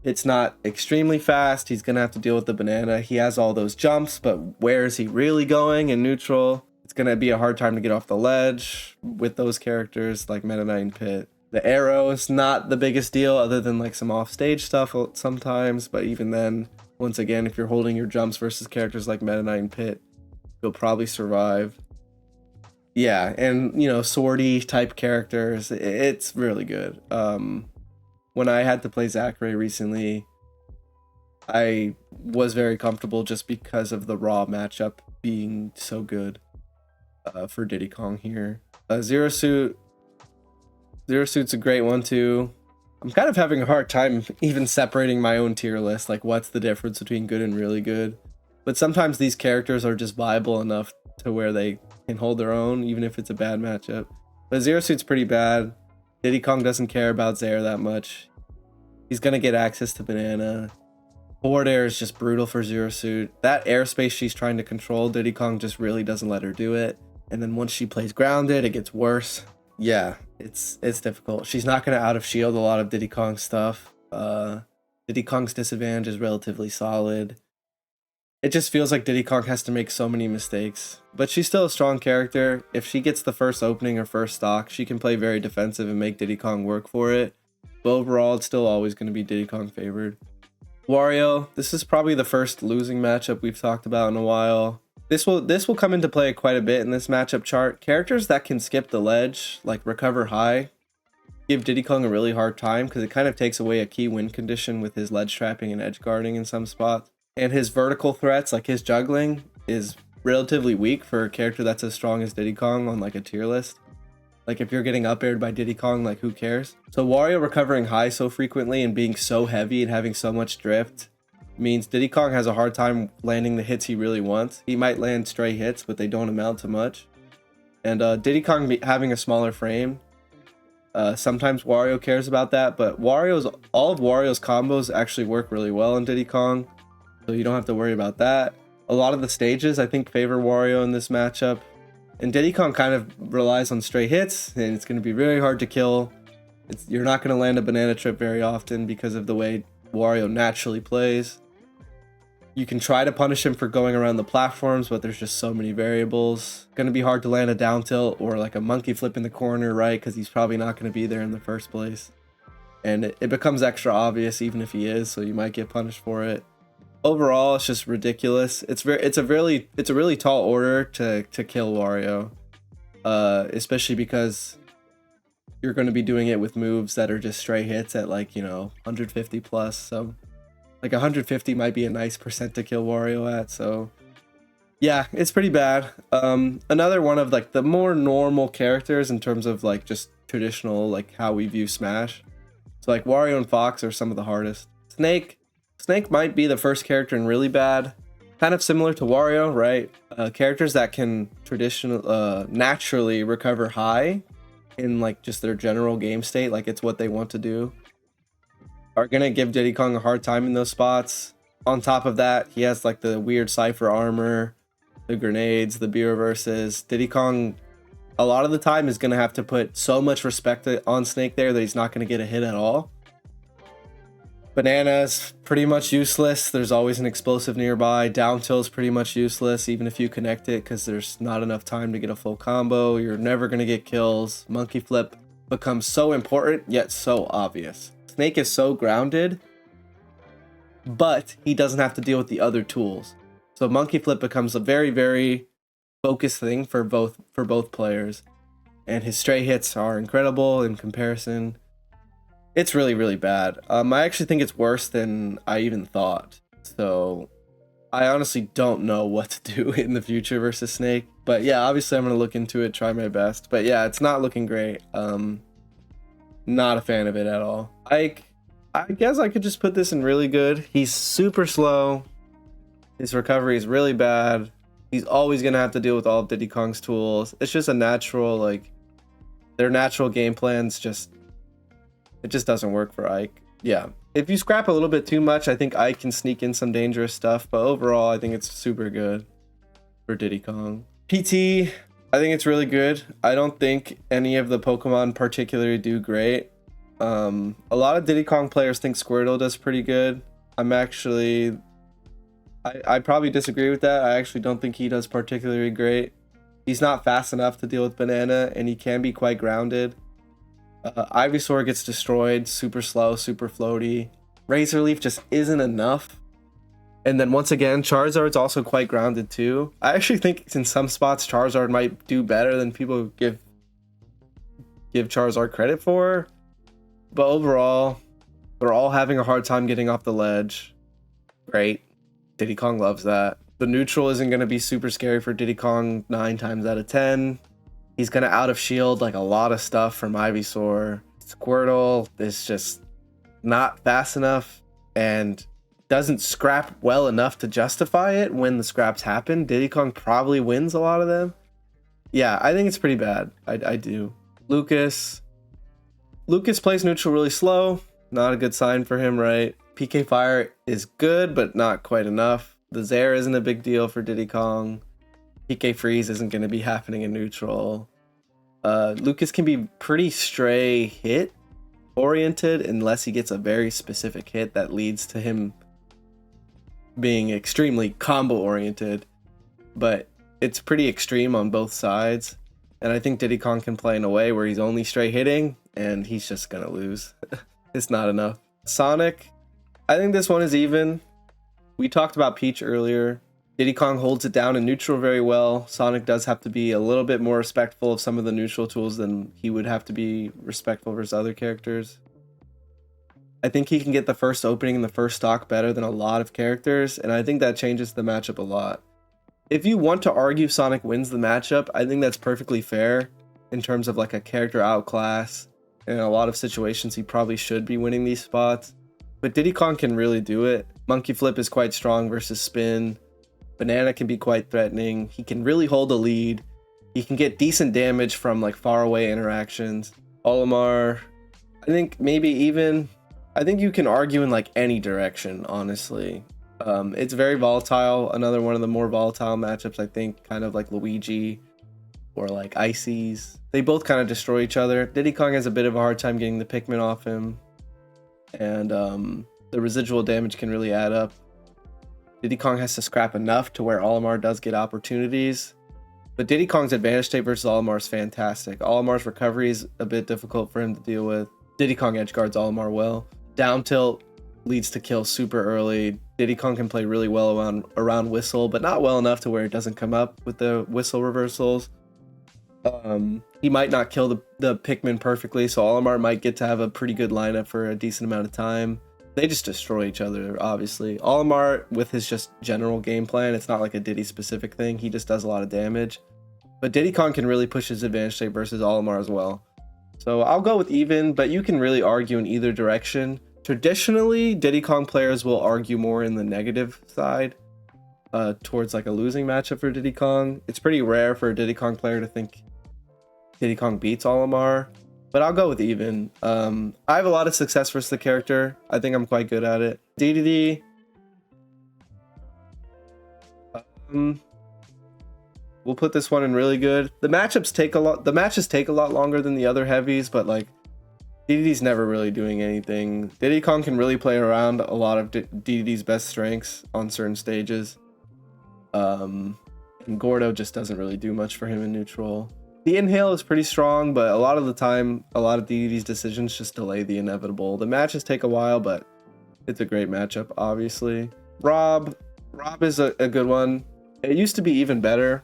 it's not extremely fast. He's going to have to deal with the banana. He has all those jumps, but where is he really going in neutral? It's going to be a hard time to get off the ledge with those characters like Meta Knight and Pit. The arrow is not the biggest deal other than like some offstage stuff sometimes, but even then, once again, if you're holding your jumps versus characters like Meta Knight and Pit, you'll probably survive. Yeah, and you know, swordy type characters, it's really good. When I had to play Zachary recently, I was very comfortable just because of the raw matchup being so good for Diddy Kong here. Zero Suit's a great one too. I'm kind of having a hard time even separating my own tier list, like what's the difference between good and really good. But sometimes these characters are just viable enough to where they can hold their own, even if it's a bad matchup. But Zero Suit's pretty bad. Diddy Kong doesn't care about Zaire that much. He's going to get access to banana. Forward air is just brutal for Zero Suit. That airspace she's trying to control, Diddy Kong just really doesn't let her do it. And then once she plays grounded, it gets worse. Yeah, it's difficult. She's not going to out of shield a lot of Diddy Kong's stuff. Diddy Kong's disadvantage is relatively solid. It just feels like Diddy Kong has to make so many mistakes. But she's still a strong character. If she gets the first opening or first stock, she can play very defensive and make Diddy Kong work for it. But overall, it's still always going to be Diddy Kong favored. Wario, this is probably the first losing matchup we've talked about in a while. This will come into play quite a bit in this matchup chart. Characters that can skip the ledge, like recover high, give Diddy Kong a really hard time because it kind of takes away a key win condition with his ledge trapping and edge guarding in some spots. And his vertical threats, like his juggling, is relatively weak for a character that's as strong as Diddy Kong on like a tier list. Like if you're getting up aired by Diddy Kong, like who cares? So Wario recovering high so frequently and being so heavy and having so much drift means Diddy Kong has a hard time landing the hits he really wants. He might land stray hits, but they don't amount to much. And Diddy Kong having a smaller frame, sometimes Wario cares about that, but all of Wario's combos actually work really well in Diddy Kong, so you don't have to worry about that. A lot of the stages, I think, favor Wario in this matchup. And Diddy Kong kind of relies on stray hits, and it's going to be very hard to kill. You're not going to land a banana trip very often because of the way Wario naturally plays. You can try to punish him for going around the platforms, but there's just so many variables. Going to be hard to land a down tilt or like a monkey flip in the corner, right? Because he's probably not going to be there in the first place. And it becomes extra obvious even if he is, so you might get punished for it. Overall, it's just ridiculous. It's a really tall order to kill Wario, especially because you're going to be doing it with moves that are just stray hits at like 150 plus. So like 150 might be a nice percent to kill Wario at. So Yeah, it's pretty bad. Another one of like the more normal characters in terms of like just traditional like how we view Smash. So like Wario and Fox are some of the hardest. Snake might be the first character in really bad. Kind of similar to Wario, right? Characters that can naturally recover high in like just their general game state, like it's what they want to do, are gonna give Diddy Kong a hard time in those spots. On top of that, he has like the weird Cypher armor, the grenades, the B reverses. Diddy Kong, a lot of the time, is gonna have to put so much respect on Snake there that he's not gonna get a hit at all. Banana is pretty much useless. There's always an explosive nearby. Down tilt is pretty much useless, even if you connect it, because there's not enough time to get a full combo. You're never gonna get kills. Monkey flip becomes so important, yet so obvious. Snake is so grounded, but he doesn't have to deal with the other tools. So monkey flip becomes a very, very focused thing for both players. And his stray hits are incredible in comparison. It's really, really bad. I actually think it's worse than I even thought. So I honestly don't know what to do in the future versus Snake. But yeah, obviously I'm going to look into it, try my best. But yeah, it's not looking great. Not a fan of it at all. I guess I could just put this in really good. He's super slow. His recovery is really bad. He's always going to have to deal with all of Diddy Kong's tools. It's just a natural, like, their natural game plans just, it just doesn't work for Ike. Yeah. If you scrap a little bit too much, I think Ike can sneak in some dangerous stuff. But overall, I think it's super good for Diddy Kong. PT, I think it's really good. I don't think any of the Pokemon particularly do great. A lot of Diddy Kong players think Squirtle does pretty good. I probably disagree with that. I actually don't think he does particularly great. He's not fast enough to deal with Banana, and he can be quite grounded. Ivysaur gets destroyed, super slow, super floaty. Razor Leaf just isn't enough. And then once again, Charizard's also quite grounded too. I actually think in some spots Charizard might do better than people give Charizard credit for. But overall, they're all having a hard time getting off the ledge. Great. Diddy Kong loves that. The neutral isn't going to be super scary for Diddy Kong 9 times out of 10. He's going to out of shield like a lot of stuff from Ivysaur. Squirtle is just not fast enough and doesn't scrap well enough to justify it when the scraps happen. Diddy Kong probably wins a lot of them. Yeah, I think it's pretty bad. I do. Lucas plays neutral really slow. Not a good sign for him, right? PK Fire is good, but not quite enough. The Zair isn't a big deal for Diddy Kong. PK Freeze isn't going to be happening in neutral. Lucas can be pretty stray hit oriented unless he gets a very specific hit that leads to him being extremely combo oriented. But it's pretty extreme on both sides. And I think Diddy Kong can play in a way where he's only stray hitting and he's just going to lose. It's not enough. Sonic, I think this one is even. We talked about Peach earlier. Diddy Kong holds it down in neutral very well. Sonic does have to be a little bit more respectful of some of the neutral tools than he would have to be respectful versus other characters. I think he can get the first opening and the first stock better than a lot of characters, and I think that changes the matchup a lot. If you want to argue Sonic wins the matchup, I think that's perfectly fair in terms of like a character outclass. In a lot of situations, he probably should be winning these spots. But Diddy Kong can really do it. Monkey Flip is quite strong versus Spin. Banana can be quite threatening. He can really hold a lead. He can get decent damage from like far away interactions. Olimar, I think maybe even, I think you can argue in like any direction, honestly. It's very volatile. Another one of the more volatile matchups, I think, kind of like Luigi or like Ices. They both kind of destroy each other. Diddy Kong has a bit of a hard time getting the Pikmin off him. And the residual damage can really add up. Diddy Kong has to scrap enough to where Olimar does get opportunities. But Diddy Kong's advantage state versus Olimar is fantastic. Olimar's recovery is a bit difficult for him to deal with. Diddy Kong edge guards Olimar well. Down tilt leads to kills super early. Diddy Kong can play really well around Whistle, but not well enough to where it doesn't come up with the Whistle reversals. He might not kill the Pikmin perfectly, so Olimar might get to have a pretty good lineup for a decent amount of time. they just destroy each other, obviously. Olimar, with his just general game plan, it's not like a Diddy specific thing. He just does a lot of damage. But Diddy Kong can really push his advantage state versus Olimar as well. So I'll go with even, but you can really argue in either direction. Traditionally, Diddy Kong players will argue more in the negative side, towards like a losing matchup for Diddy Kong. It's pretty rare for a Diddy Kong player to think Diddy Kong beats Olimar, but I'll go with even. I have a lot of success versus the character. I think I'm quite good at it. DDD. We'll put this one in really good. The matches take a lot longer than the other heavies, but like DDD's never really doing anything. Diddy Kong can really play around a lot of DDD's best strengths on certain stages. And Gordo just doesn't really do much for him in neutral. The inhale is pretty strong, but a lot of the time, a lot of DDD's decisions just delay the inevitable. The matches take a while, but it's a great matchup, obviously. Rob is a good one. It used to be even better,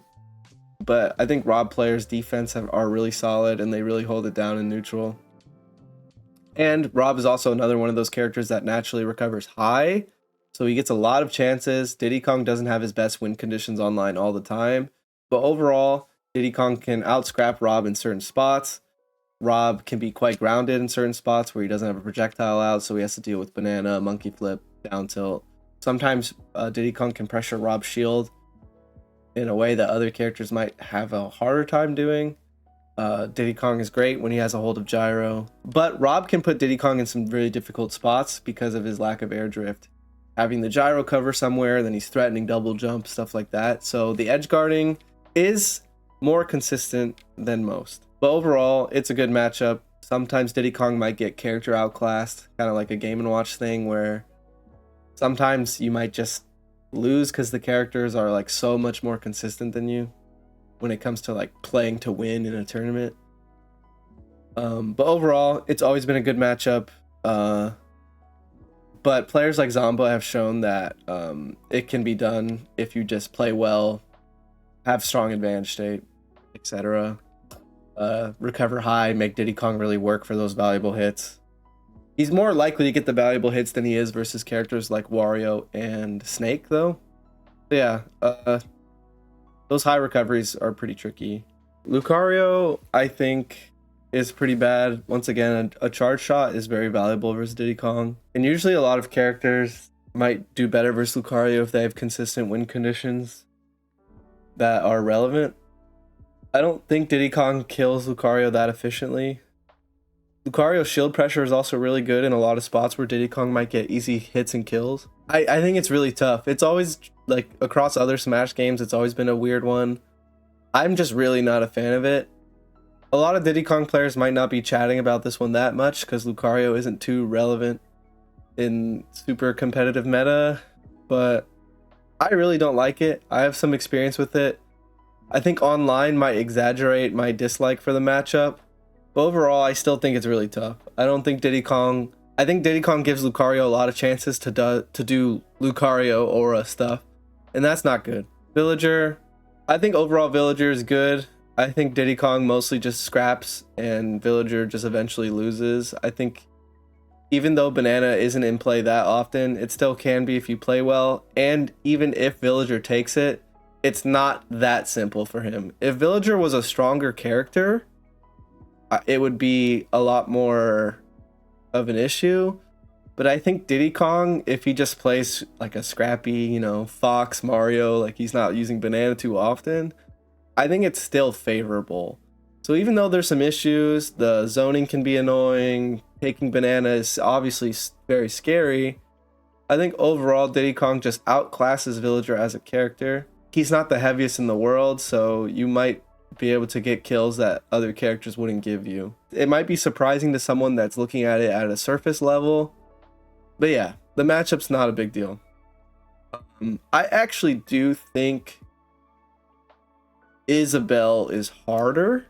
but I think Rob players' defense are really solid, and they really hold it down in neutral. And Rob is also another one of those characters that naturally recovers high, so he gets a lot of chances. Diddy Kong doesn't have his best win conditions online all the time, but overall, Diddy Kong can out-scrap Rob in certain spots. Rob can be quite grounded in certain spots where he doesn't have a projectile out, so he has to deal with banana, monkey flip, down tilt. Sometimes Diddy Kong can pressure Rob's shield in a way that other characters might have a harder time doing. Diddy Kong is great when he has a hold of gyro, but Rob can put Diddy Kong in some really difficult spots because of his lack of air drift. Having the gyro cover somewhere, then he's threatening double jump, stuff like that. So the edge guarding is more consistent than most. But overall, it's a good matchup. Sometimes Diddy Kong might get character outclassed, kind of like a Game & Watch thing where sometimes you might just lose because the characters are like so much more consistent than you when it comes to like playing to win in a tournament. But overall, it's always been a good matchup. But players like Zomba have shown that it can be done if you just play well, have strong advantage state, etc. Recover high, make Diddy Kong really work for those valuable hits. He's more likely to get the valuable hits than he is versus characters like Wario and Snake, though. But yeah, those high recoveries are pretty tricky. Lucario, I think, is pretty bad. Once again, a charge shot is very valuable versus Diddy Kong. And usually a lot of characters might do better versus Lucario if they have consistent win conditions that are relevant. I don't think Diddy Kong kills Lucario that efficiently. Lucario's shield pressure is also really good in a lot of spots where Diddy Kong might get easy hits and kills. I think it's really tough. It's always, like, across other Smash games, it's always been a weird one. I'm just really not a fan of it. A lot of Diddy Kong players might not be chatting about this one that much because Lucario isn't too relevant in super competitive meta, but I really don't like it. I have some experience with it. I think online might exaggerate my dislike for the matchup, but overall I still think it's really tough. I think Diddy Kong gives Lucario a lot of chances to do Lucario aura stuff, and that's not good. Villager, I think overall Villager is good. I think Diddy Kong mostly just scraps and Villager just eventually loses. I think even though Banana isn't in play that often, it still can be if you play well, and even if Villager takes it, it's not that simple for him. If Villager was a stronger character, it would be a lot more of an issue. But I think Diddy Kong, if he just plays like a scrappy, Fox, Mario, like he's not using Banana too often, I think it's still favorable. So even though there's some issues, the zoning can be annoying, taking Banana is obviously very scary, I think overall Diddy Kong just outclasses Villager as a character. He's not the heaviest in the world, so you might be able to get kills that other characters wouldn't give you. It might be surprising to someone that's looking at it at a surface level, but yeah, the matchup's not a big deal. I actually do think Isabelle is harder,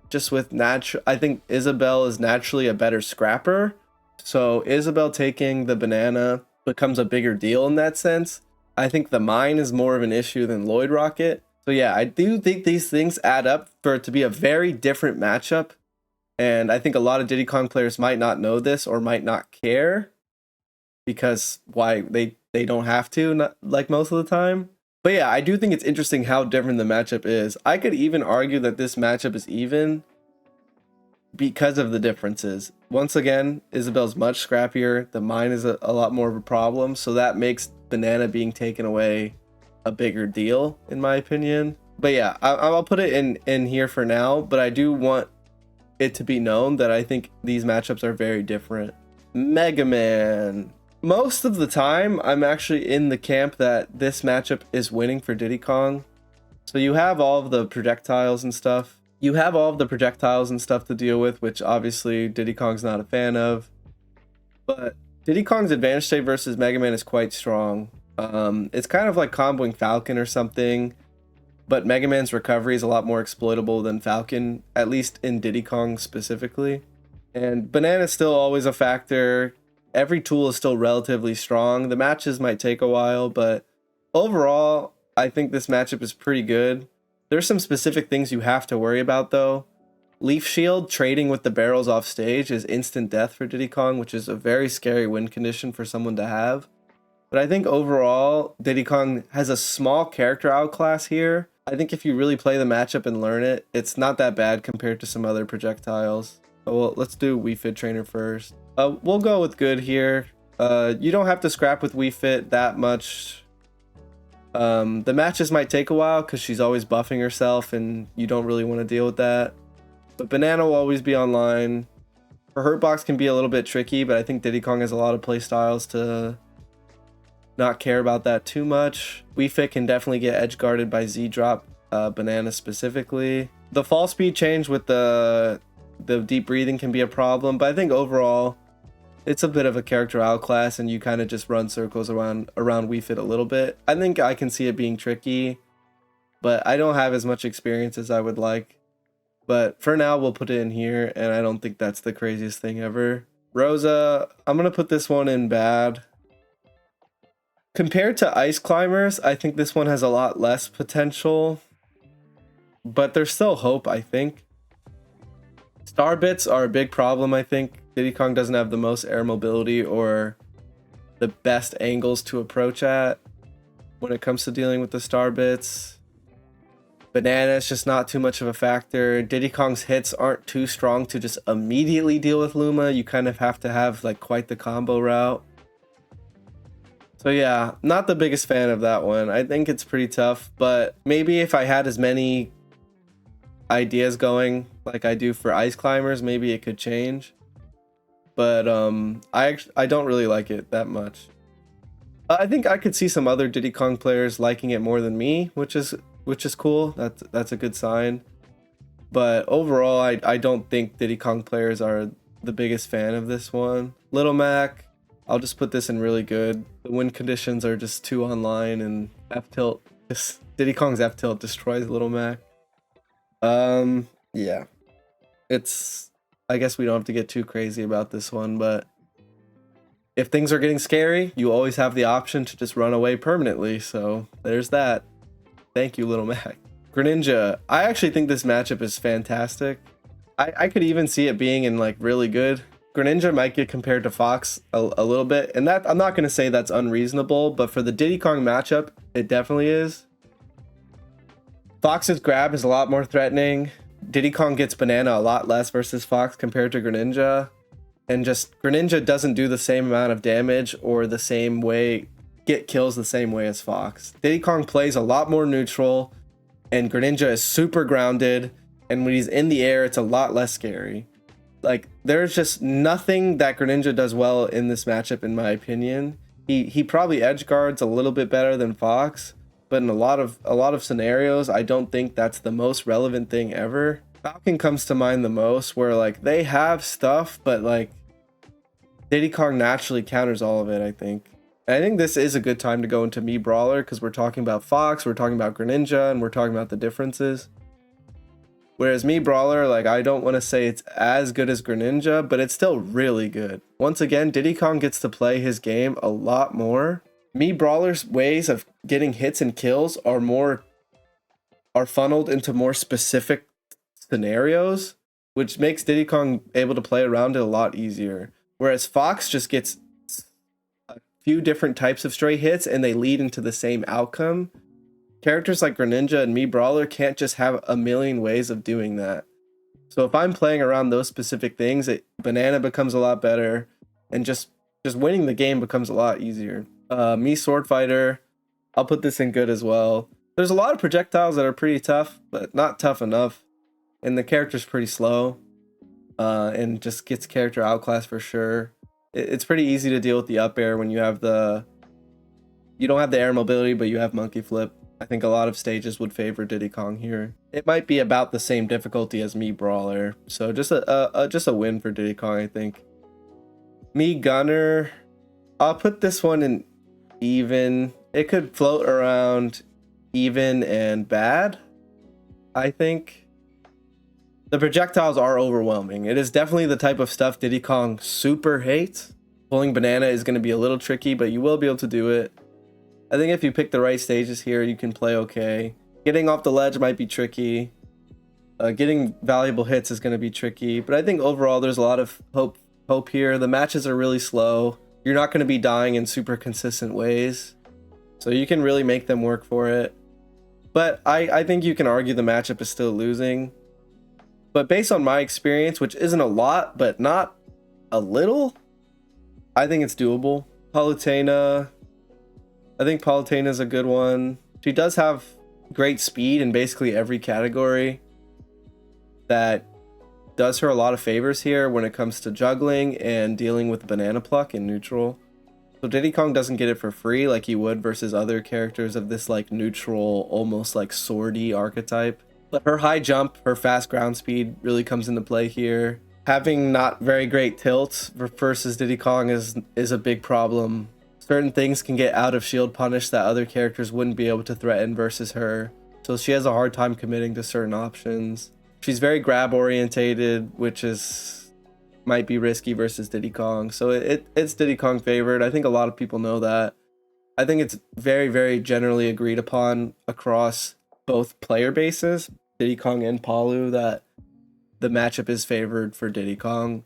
just with I think Isabelle is naturally a better scrapper, so Isabelle taking the banana becomes a bigger deal in that sense. I think the mine is more of an issue than Lloyd Rocket. So yeah, I do think these things add up for it to be a very different matchup. And I think a lot of Diddy Kong players might not know this or might not care. because why they don't have to, not, like most of the time. But yeah, I do think it's interesting how different the matchup is. I could even argue that this matchup is even because of the differences. Once again, Isabel's much scrappier. The mine is a lot more of a problem, so that makes Banana being taken away a bigger deal, in my opinion. But yeah, I'll put it in here for now, but I do want it to be known that I think these matchups are very different. Mega Man. Most of the time, I'm actually in the camp that this matchup is winning for Diddy Kong. So you have all of the projectiles and stuff. To deal with, which obviously Diddy Kong's not a fan of. But Diddy Kong's advantage state versus Mega Man is quite strong. It's kind of like comboing Falcon or something, but Mega Man's recovery is a lot more exploitable than Falcon, at least in Diddy Kong specifically. And Banana's still always a factor. Every tool is still relatively strong. The matches might take a while, but overall, I think this matchup is pretty good. There's some specific things you have to worry about though. Leaf Shield trading with the barrels off stage is instant death for Diddy Kong, which is a very scary win condition for someone to have. But I think overall, Diddy Kong has a small character outclass here. I think if you really play the matchup and learn it, it's not that bad compared to some other projectiles. Well, let's do Wii Fit Trainer first. We'll go with good here. You don't have to scrap with Wii Fit that much. The matches might take a while because she's always buffing herself and you don't really want to deal with that. But Banana will always be online. Her hurt box can be a little bit tricky, but I think Diddy Kong has a lot of play styles to not care about that too much. Wii Fit can definitely get edge guarded by Z drop, Banana specifically. The fall speed change with the deep breathing can be a problem, but I think overall it's a bit of a character outclass and you kind of just run circles around Wii Fit a little bit. I think I can see it being tricky, but I don't have as much experience as I would like. But for now, we'll put it in here, and I don't think that's the craziest thing ever. Rosa, I'm going to put this one in bad. Compared to Ice Climbers, I think this one has a lot less potential, but there's still hope, I think. Star bits are a big problem, I think. Diddy Kong doesn't have the most air mobility or the best angles to approach at when it comes to dealing with the star bits. Banana is just not too much of a factor. Diddy Kong's hits aren't too strong to just immediately deal with Luma. You kind of have to have like quite the combo route. So yeah, not the biggest fan of that one. I think it's pretty tough, but maybe if I had as many ideas going like I do for Ice Climbers, maybe it could change. But I don't really like it that much. I think I could see some other Diddy Kong players liking it more than me, which is cool. That's a good sign. But overall, I don't think Diddy Kong players are the biggest fan of this one. Little Mac, I'll just put this in really good. The win conditions are just too online, and F tilt, just Diddy Kong's F tilt destroys Little Mac. Yeah, I guess we don't have to get too crazy about this one, but if things are getting scary, you always have the option to just run away permanently. So there's that. Thank you, Little Mac. Greninja, I actually think this matchup is fantastic. I could even see it being in like really good. Greninja might get compared to Fox a little bit, and that I'm not going to say that's unreasonable, but for the Diddy Kong matchup, it definitely is. Fox's grab is a lot more threatening. Diddy Kong gets Banana a lot less versus Fox compared to Greninja. And just Greninja doesn't do the same amount of damage or the same way, get kills the same way as Fox. Diddy Kong plays a lot more neutral, and Greninja is super grounded, and when he's in the air, it's a lot less scary. Like, there's just nothing that Greninja does well in this matchup, in my opinion. He probably edge guards a little bit better than Fox, but in a lot of scenarios, I don't think that's the most relevant thing ever. Falcon comes to mind the most, where like they have stuff, but like Diddy Kong naturally counters all of it, I think. And I think this is a good time to go into Mii Brawler, because we're talking about Fox, we're talking about Greninja, and we're talking about the differences. Whereas Mii Brawler, like, I don't want to say it's as good as Greninja, but it's still really good. Once again, Diddy Kong gets to play his game a lot more. Mii Brawler's ways of getting hits and kills are funneled into more specific scenarios, which makes Diddy Kong able to play around it a lot easier. Whereas Fox just gets a few different types of stray hits and they lead into the same outcome. Characters like Greninja and Mii Brawler can't just have a million ways of doing that. So if I'm playing around those specific things, Banana becomes a lot better, and just winning the game becomes a lot easier. Mii Sword Fighter, I'll put this in good as well. There's a lot of projectiles that are pretty tough, but not tough enough, and the character's pretty slow, and just gets character outclassed for sure. It's pretty easy to deal with the up air when you have you don't have the air mobility, but you have monkey flip. I think a lot of stages would favor Diddy Kong here. It might be about the same difficulty as Mii Brawler, so just a win for Diddy Kong, I think. Mii Gunner, I'll put this one in even. It could float around even and bad, I think. The projectiles are overwhelming. It is definitely the type of stuff Diddy Kong super hates. Pulling Banana is going to be a little tricky, but you will be able to do it. I think if you pick the right stages here, you can play okay. Getting off the ledge might be tricky. Getting valuable hits is going to be tricky, but I think overall there's a lot of hope here. The matches are really slow. You're not going to be dying in super consistent ways, so you can really make them work for it. But I think you can argue the matchup is still losing. But based on my experience, which isn't a lot, but not a little, I think it's doable. Palutena, I think Palutena is a good one. She does have great speed in basically every category that does her a lot of favors here when it comes to juggling and dealing with banana pluck in neutral. So Diddy Kong doesn't get it for free like he would versus other characters of this like neutral, almost like swordy archetype. But her high jump, her fast ground speed really comes into play here. Having not very great tilts versus Diddy Kong is a big problem. Certain things can get out of shield punish that other characters wouldn't be able to threaten versus her. So she has a hard time committing to certain options. She's very grab orientated, which might be risky versus Diddy Kong. So it's Diddy Kong favored. I think a lot of people know that. I think it's very, very generally agreed upon across both player bases, Diddy Kong and Palu, that the matchup is favored for Diddy Kong.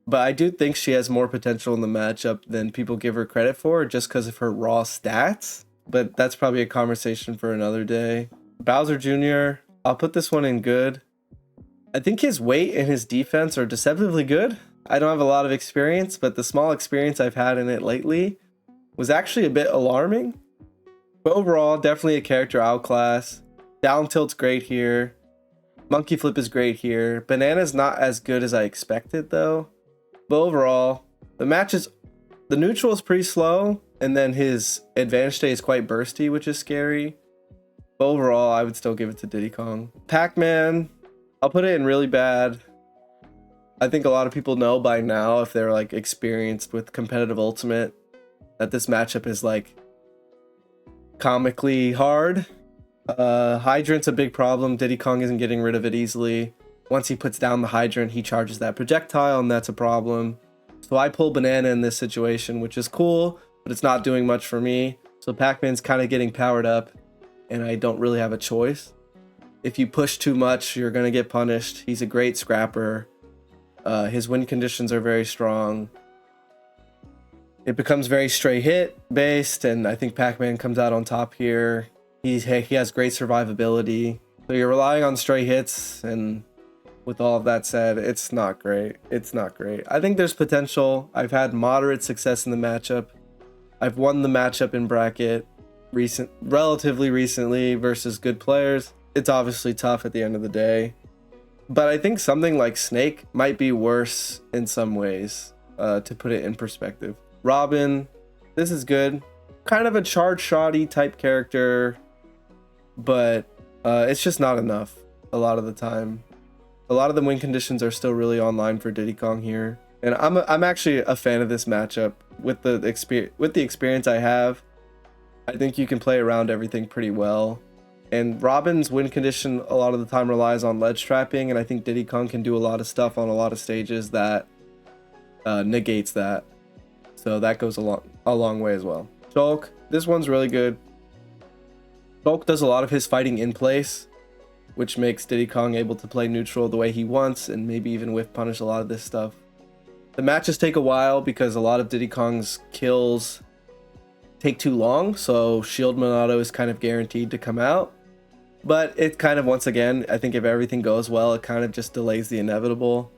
But I do think she has more potential in the matchup than people give her credit for just because of her raw stats. But that's probably a conversation for another day. Bowser Jr., I'll put this one in good. I think his weight and his defense are deceptively good. I don't have a lot of experience, but the small experience I've had in it lately was actually a bit alarming. But overall, definitely a character outclass. Down tilt's great here. Monkey flip is great here. Banana's not as good as I expected though. But overall, the neutral is pretty slow, and then his advantage state is quite bursty, which is scary. But overall, I would still give it to Diddy Kong. Pac-Man, I'll put it in really bad. I think a lot of people know by now, if they're like experienced with competitive Ultimate, that this matchup is like comically hard. Hydrant's a big problem. Diddy Kong isn't getting rid of it easily. Once he puts down the hydrant, he charges that projectile, and that's a problem. So I pull Banana in this situation, which is cool, but it's not doing much for me. So Pac-Man's kind of getting powered up, and I don't really have a choice. If you push too much, you're going to get punished. He's a great scrapper. His win conditions are very strong. It becomes very stray hit based, and I think Pac-Man comes out on top here. He has great survivability. So you're relying on stray hits, and with all of that said, it's not great. It's not great. I think there's potential. I've had moderate success in the matchup. I've won the matchup in bracket relatively recently versus good players. It's obviously tough at the end of the day. But I think something like Snake might be worse in some ways, to put it in perspective. Robin, this is good. Kind of a charge shoddy type character, but it's just not enough a lot of the time. A lot of the win conditions are still really online for Diddy Kong here. And I'm actually a fan of this matchup with the experience I have. I think you can play around everything pretty well. And Robin's win condition a lot of the time relies on ledge trapping, and I think Diddy Kong can do a lot of stuff on a lot of stages that negates that. So that goes a long way as well. Shulk, this one's really good. Shulk does a lot of his fighting in place, which makes Diddy Kong able to play neutral the way he wants and maybe even whiff punish a lot of this stuff. The matches take a while because a lot of Diddy Kong's kills take too long, so shield Monado is kind of guaranteed to come out. But it kind of, once again, I think if everything goes well, it kind of just delays the inevitable.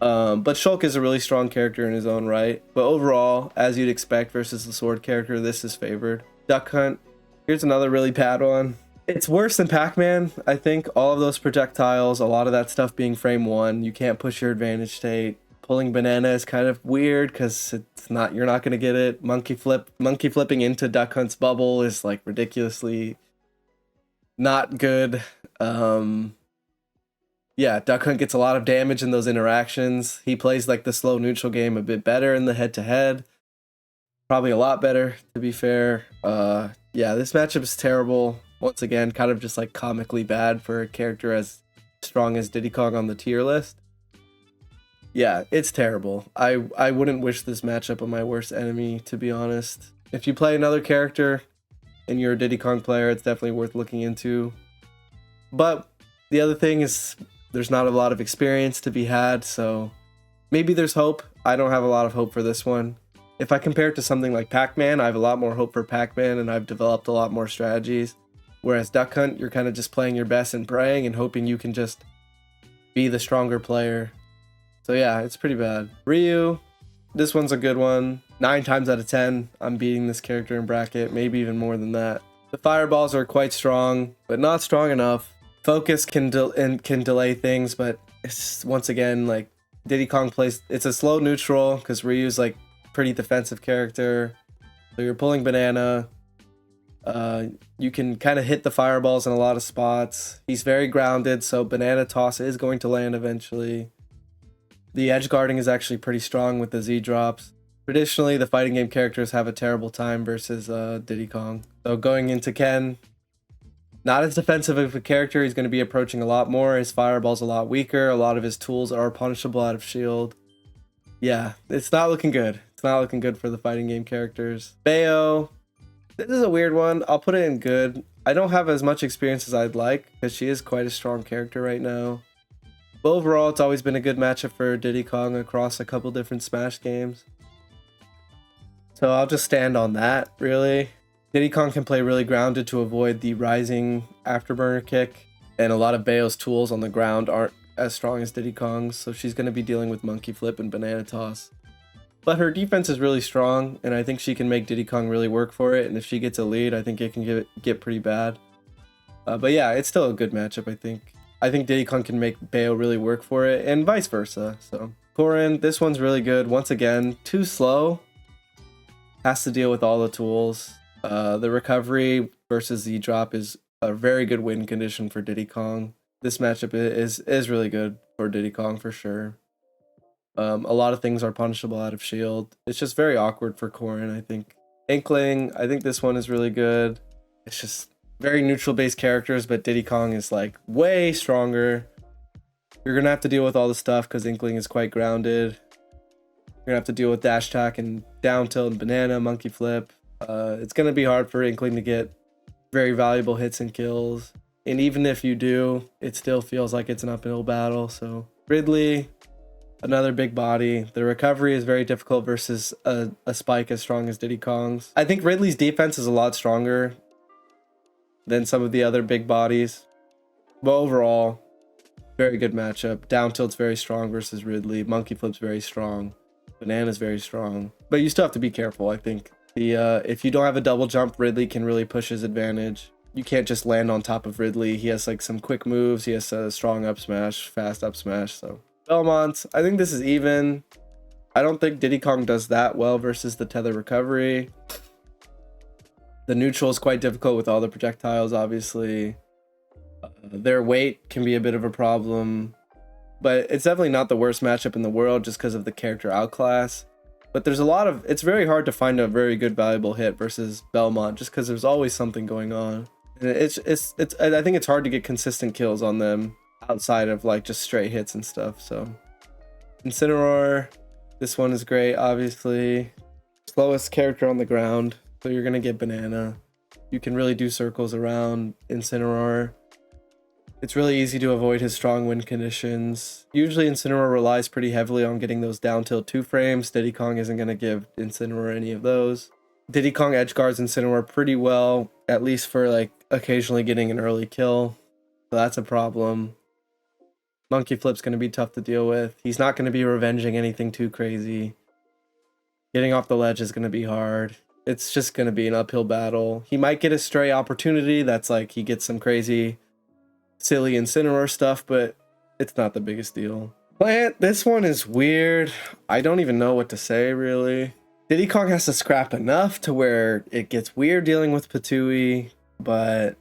But Shulk is a really strong character in his own right. But overall, as you'd expect versus the sword character, this is favored. Duck Hunt, here's another really bad one. It's worse than Pac-Man, I think. All of those projectiles, a lot of that stuff being frame 1. You can't push your advantage state. Pulling banana is kind of weird because you're not going to get it. Monkey flipping into Duck Hunt's bubble is like ridiculously not good. Yeah, Duck Hunt gets a lot of damage in those interactions. He plays like the slow neutral game a bit better in the head-to-head. Probably a lot better, to be fair. Yeah, this matchup is terrible. Once again, kind of just like comically bad for a character as strong as Diddy Kong on the tier list. Yeah, it's terrible. I wouldn't wish this matchup on my worst enemy, to be honest. If you play another character and you're a Diddy Kong player, it's definitely worth looking into. But the other thing is there's not a lot of experience to be had, so maybe there's hope. I don't have a lot of hope for this one. If I compare it to something like Pac-Man, I have a lot more hope for Pac-Man, and I've developed a lot more strategies. Whereas Duck Hunt, you're kind of just playing your best and praying and hoping you can just be the stronger player. So yeah, it's pretty bad. Ryu, this one's a good one. 9 times out of 10, I'm beating this character in bracket, maybe even more than that. The fireballs are quite strong, but not strong enough. Focus can delay things, but it's once again like Diddy Kong plays. It's a slow neutral because Ryu's like pretty defensive character. So you're pulling banana. You can kind of hit the fireballs in a lot of spots. He's very grounded, so banana toss is going to land eventually. The edge guarding is actually pretty strong with the Z drops. Traditionally, the fighting game characters have a terrible time versus Diddy Kong. So going into Ken, not as defensive of a character. He's going to be approaching a lot more. His fireball's a lot weaker. A lot of his tools are punishable out of shield. Yeah, it's not looking good. It's not looking good for the fighting game characters. Bayo, this is a weird one. I'll put it in good. I don't have as much experience as I'd like because she is quite a strong character right now. But overall, it's always been a good matchup for Diddy Kong across a couple different Smash games. So I'll just stand on that, really. Diddy Kong can play really grounded to avoid the rising afterburner kick, and a lot of Bayo's tools on the ground aren't as strong as Diddy Kong's, so she's going to be dealing with monkey flip and banana toss. But her defense is really strong, and I think she can make Diddy Kong really work for it, and if she gets a lead, I think it can get pretty bad. But yeah, it's still a good matchup, I think. I think Diddy Kong can make Bayo really work for it, and vice versa. So Corin, this one's really good. Once again, too slow. Has to deal with all the tools. The recovery versus Z drop is a very good win condition for Diddy Kong. This matchup is really good for Diddy Kong for sure. A lot of things are punishable out of shield. It's just very awkward for Corin, I think. Inkling, I think this one is really good. It's just very neutral based characters, but Diddy Kong is like way stronger. You're gonna have to deal with all the stuff because Inkling is quite grounded. You're gonna have to deal with dash attack and down tilt and banana, monkey flip. It's gonna be hard for Inkling to get very valuable hits and kills. And even if you do, it still feels like it's an uphill battle. So Ridley, another big body. The recovery is very difficult versus a spike as strong as Diddy Kong's. I think Ridley's defense is a lot stronger than some of the other big bodies. But overall, very good matchup. Down tilt's very strong versus Ridley. Monkey flip's very strong. Banana's very strong. But you still have to be careful, I think. If you don't have a double jump, Ridley can really push his advantage. You can't just land on top of Ridley. He has like some quick moves. He has a strong up smash, fast up smash. So Belmont, I think this is even. I don't think Diddy Kong does that well versus the tether recovery. The neutral is quite difficult with all the projectiles, obviously. Their weight can be a bit of a problem. But it's definitely not the worst matchup in the world just because of the character outclass. But there's a lot of, it's very hard to find a very good valuable hit versus Belmont just because there's always something going on. And I think it's hard to get consistent kills on them outside of like just straight hits and stuff. So Incineroar, this one is great, obviously. Slowest character on the ground, so you're gonna get banana. You can really do circles around Incineroar. It's really easy to avoid his strong win conditions. Usually Incineroar relies pretty heavily on getting those down tilt 2 frames. Diddy Kong isn't going to give Incineroar any of those. Diddy Kong edge guards Incineroar pretty well, at least for like occasionally getting an early kill. So that's a problem. Monkey Flip's going to be tough to deal with. He's not going to be revenging anything too crazy. Getting off the ledge is going to be hard. It's just going to be an uphill battle. He might get a stray opportunity that's like he gets some crazy silly Incineroar stuff, but it's not the biggest deal. Plant, this one is weird. I don't even know what to say, really. Diddy Kong has to scrap enough to where it gets weird dealing with Patooey, but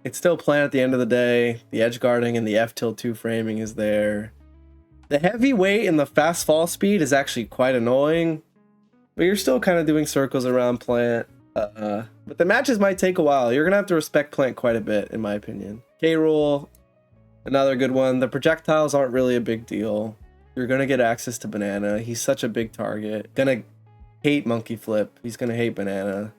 it's still Plant at the end of the day. The edge guarding and the F tilt 2 framing is there. The heavy weight and the fast fall speed is actually quite annoying, but you're still kind of doing circles around Plant. But the matches might take a while. You're going to have to respect Plant quite a bit, in my opinion. K-Rool, another good one. The projectiles aren't really a big deal. You're going to get access to Banana. He's such a big target. Gonna hate Monkey Flip. He's going to hate Banana.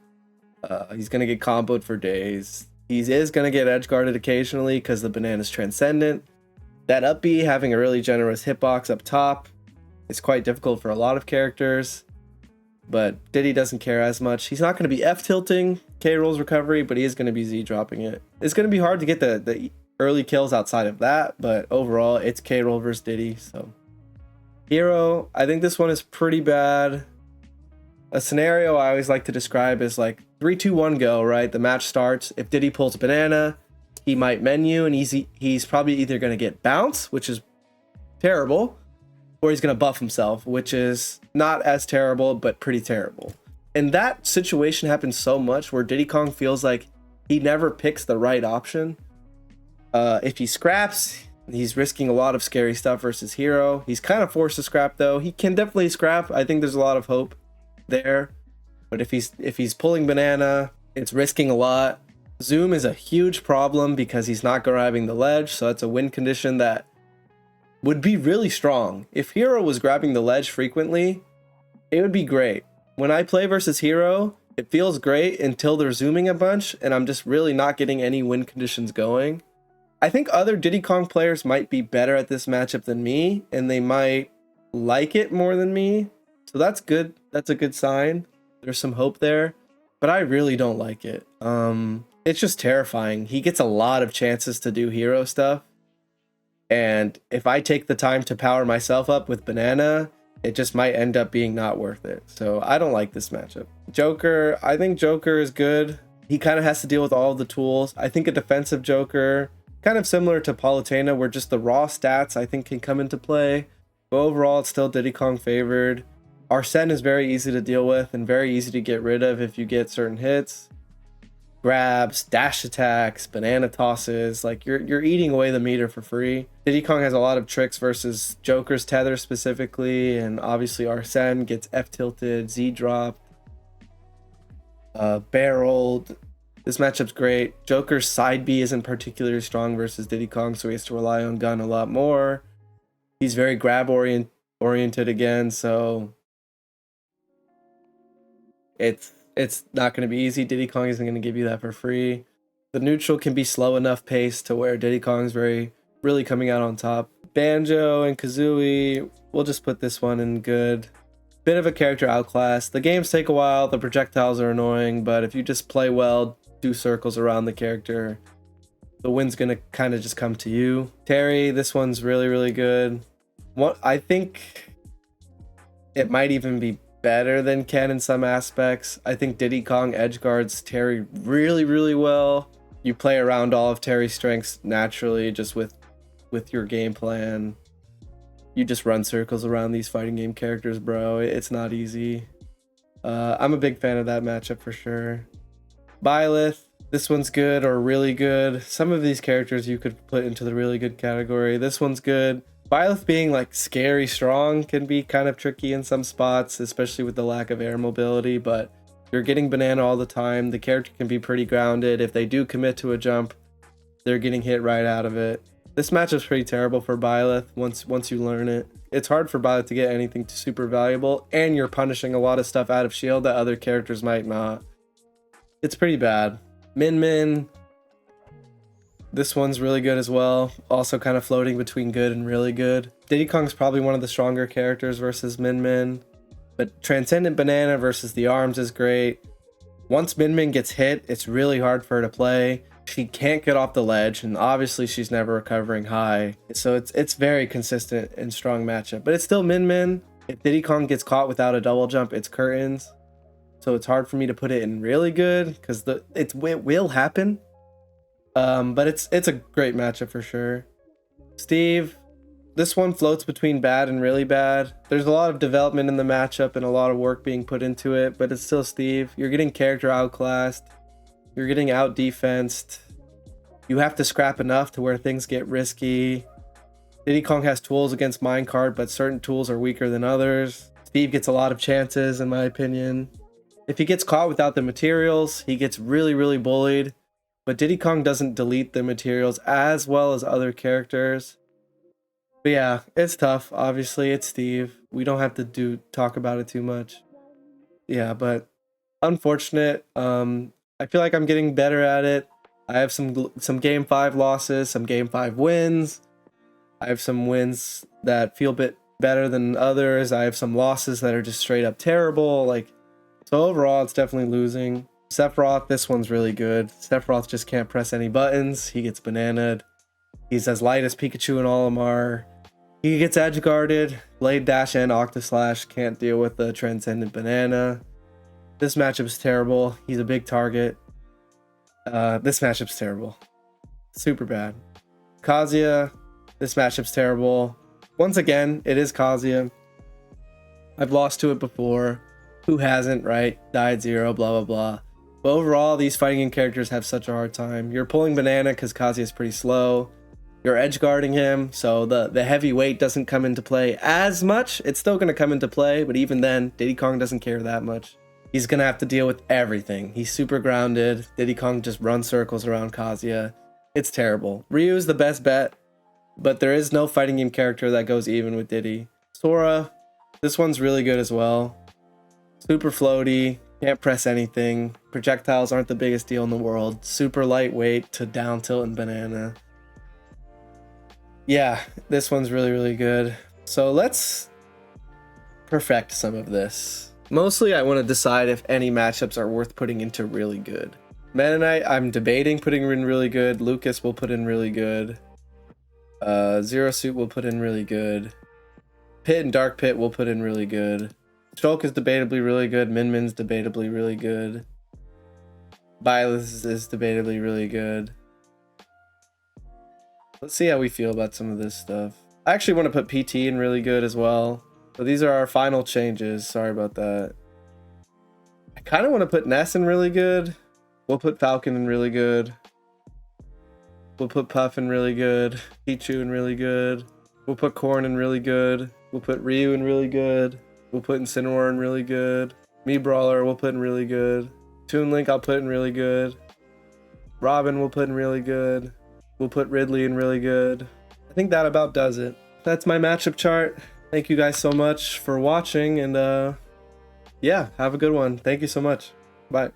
He's going to get comboed for days. He is going to get edge guarded occasionally because the Banana's transcendent. That up B having a really generous hitbox up top is quite difficult for a lot of characters. But Diddy doesn't care as much. He's not going to be F-tilting K-Rool's recovery, but he is going to be Z-dropping it. It's going to be hard to get the early kills outside of that, but overall, it's K-Rool versus Diddy. So, Hero, I think this one is pretty bad. A scenario I always like to describe is like 3, 2, 1, go, right? The match starts. If Diddy pulls Banana, he might menu, and he's probably either going to get bounce, which is terrible, or he's going to buff himself, which is not as terrible, but pretty terrible. And that situation happens so much where Diddy Kong feels like he never picks the right option. If he scraps, he's risking a lot of scary stuff versus Hero. He's kind of forced to scrap, though. He can definitely scrap. I think there's a lot of hope there. But if he's pulling Banana, it's risking a lot. Zoom is a huge problem because he's not grabbing the ledge, so that's a win condition that would be really strong. If Hero was grabbing the ledge frequently, it would be great. When I play versus Hero, it feels great until they're zooming a bunch and I'm just really not getting any win conditions going. I think other Diddy Kong players might be better at this matchup than me, and they might like it more than me. So that's good. That's a good sign. There's some hope there, but I really don't like it. It's just terrifying. He gets a lot of chances to do Hero stuff. And if I take the time to power myself up with Banana, it just might end up being not worth it. So I don't like this matchup. Joker, I think Joker is good. He kind of has to deal with all of the tools. I think a defensive Joker, kind of similar to Palutena, where just the raw stats I think can come into play. But overall, it's still Diddy Kong favored. Arsene is very easy to deal with and very easy to get rid of if you get certain hits. Grabs, dash attacks, banana tosses, like you're eating away the meter for free. Diddy Kong has a lot of tricks versus Joker's tether specifically, and obviously Arsene gets F-tilted, Z-dropped, barreled. This matchup's great. Joker's side B isn't particularly strong versus Diddy Kong, so he has to rely on gun a lot more. He's very grab oriented again, so it's not going to be easy. Diddy Kong isn't going to give you that for free. The neutral can be slow enough pace to where Diddy Kong's really coming out on top. Banjo and Kazooie, we'll just put this one in good. Bit of a character outclass. The games take a while, the projectiles are annoying, but if you just play well, do circles around the character, the win's going to kind of just come to you. Terry, this one's really good. I think it might even be better than Ken in some aspects. I think Diddy Kong edge guards Terry really well. You play around all of Terry's strengths naturally just with your game plan. You just run circles around these fighting game characters, bro. It's not easy. I'm a big fan of that matchup for sure. Byleth, this one's good or really good. Some of these characters you could put into the really good category. This one's good. Byleth being like scary strong can be kind of tricky in some spots, especially with the lack of air mobility, but you're getting banana all the time. The character can be pretty grounded. If they do commit to a jump, they're getting hit right out of it. This matchup's pretty terrible for Byleth once you learn it. It's hard for Byleth to get anything super valuable, and you're punishing a lot of stuff out of shield that other characters might not. It's pretty bad. Min Min, This one's really good as well. Also kind of floating between good and really good. Diddy Kong's probably one of the stronger characters versus Min Min. But Transcendent Banana versus the arms is great. Once Min Min gets hit, it's really hard for her to play. She can't get off the ledge, and obviously she's never recovering high. So it's very consistent and strong matchup. But it's still Min Min. If Diddy Kong gets caught without a double jump, it's curtains. So it's hard for me to put it in really good because it will happen. But it's a great matchup for sure. Steve, this one floats between bad and really bad. There's a lot of development in the matchup and a lot of work being put into it, but it's still Steve. You're getting character outclassed. You're getting out defensed. You have to scrap enough to where things get risky. Diddy Kong has tools against Minecart, but certain tools are weaker than others. Steve gets a lot of chances, in my opinion. If he gets caught without the materials, he gets really, really bullied. But Diddy Kong doesn't delete the materials as well as other characters. But yeah, it's tough. Obviously, it's Steve. We don't have to talk about it too much. Yeah, but unfortunate. I feel like I'm getting better at it. I have some game 5 losses, some game 5 wins. I have some wins that feel a bit better than others. I have some losses that are just straight up terrible. So overall, it's definitely losing. Sephiroth, this one's really good. Sephiroth just can't press any buttons. He gets bananaed. He's as light as Pikachu and Olimar. He gets edge guarded. Blade Dash and Octoslash can't deal with the Transcendent Banana. This matchup's terrible. He's a big target. This matchup's terrible. Super bad. Kazuya, this matchup's terrible. Once again, it is Kazuya. I've lost to it before. Who hasn't, right? Died 0, blah, blah, blah. But overall, these fighting game characters have such a hard time. You're pulling Banana because Kazuya is pretty slow. You're edge guarding him, so the heavy weight doesn't come into play as much. It's still going to come into play, but even then, Diddy Kong doesn't care that much. He's going to have to deal with everything. He's super grounded. Diddy Kong just runs circles around Kazuya. It's terrible. Ryu's the best bet, but there is no fighting game character that goes even with Diddy. Sora, this one's really good as well. Super floaty. Can't press anything. Projectiles aren't the biggest deal in the world. Super lightweight to down tilt and banana. Yeah, this one's really, really good. So let's perfect some of this. Mostly I want to decide if any matchups are worth putting into really good. Meta Knight, I'm debating putting in really good. Lucas will put in really good. Zero Suit will put in really good. Pit and Dark Pit will put in really good. Shulk is debatably really good. Min Min's debatably really good. Byleth is debatably really good. Let's see how we feel about some of this stuff. I actually want to put PT in really good as well. So these are our final changes. Sorry about that. I kind of want to put Ness in really good. We'll put Falcon in really good. We'll put Puff in really good. Pichu in really good. We'll put Korn in really good. We'll put Ryu in really good. We'll put Incineroar in really good. Mii Brawler we'll put in really good. Toon Link I'll put in really good. Robin we'll put in really good. We'll put Ridley in really good. I think that about does it. That's my matchup chart. Thank you guys so much for watching, and yeah, have a good one. Thank you so much. Bye.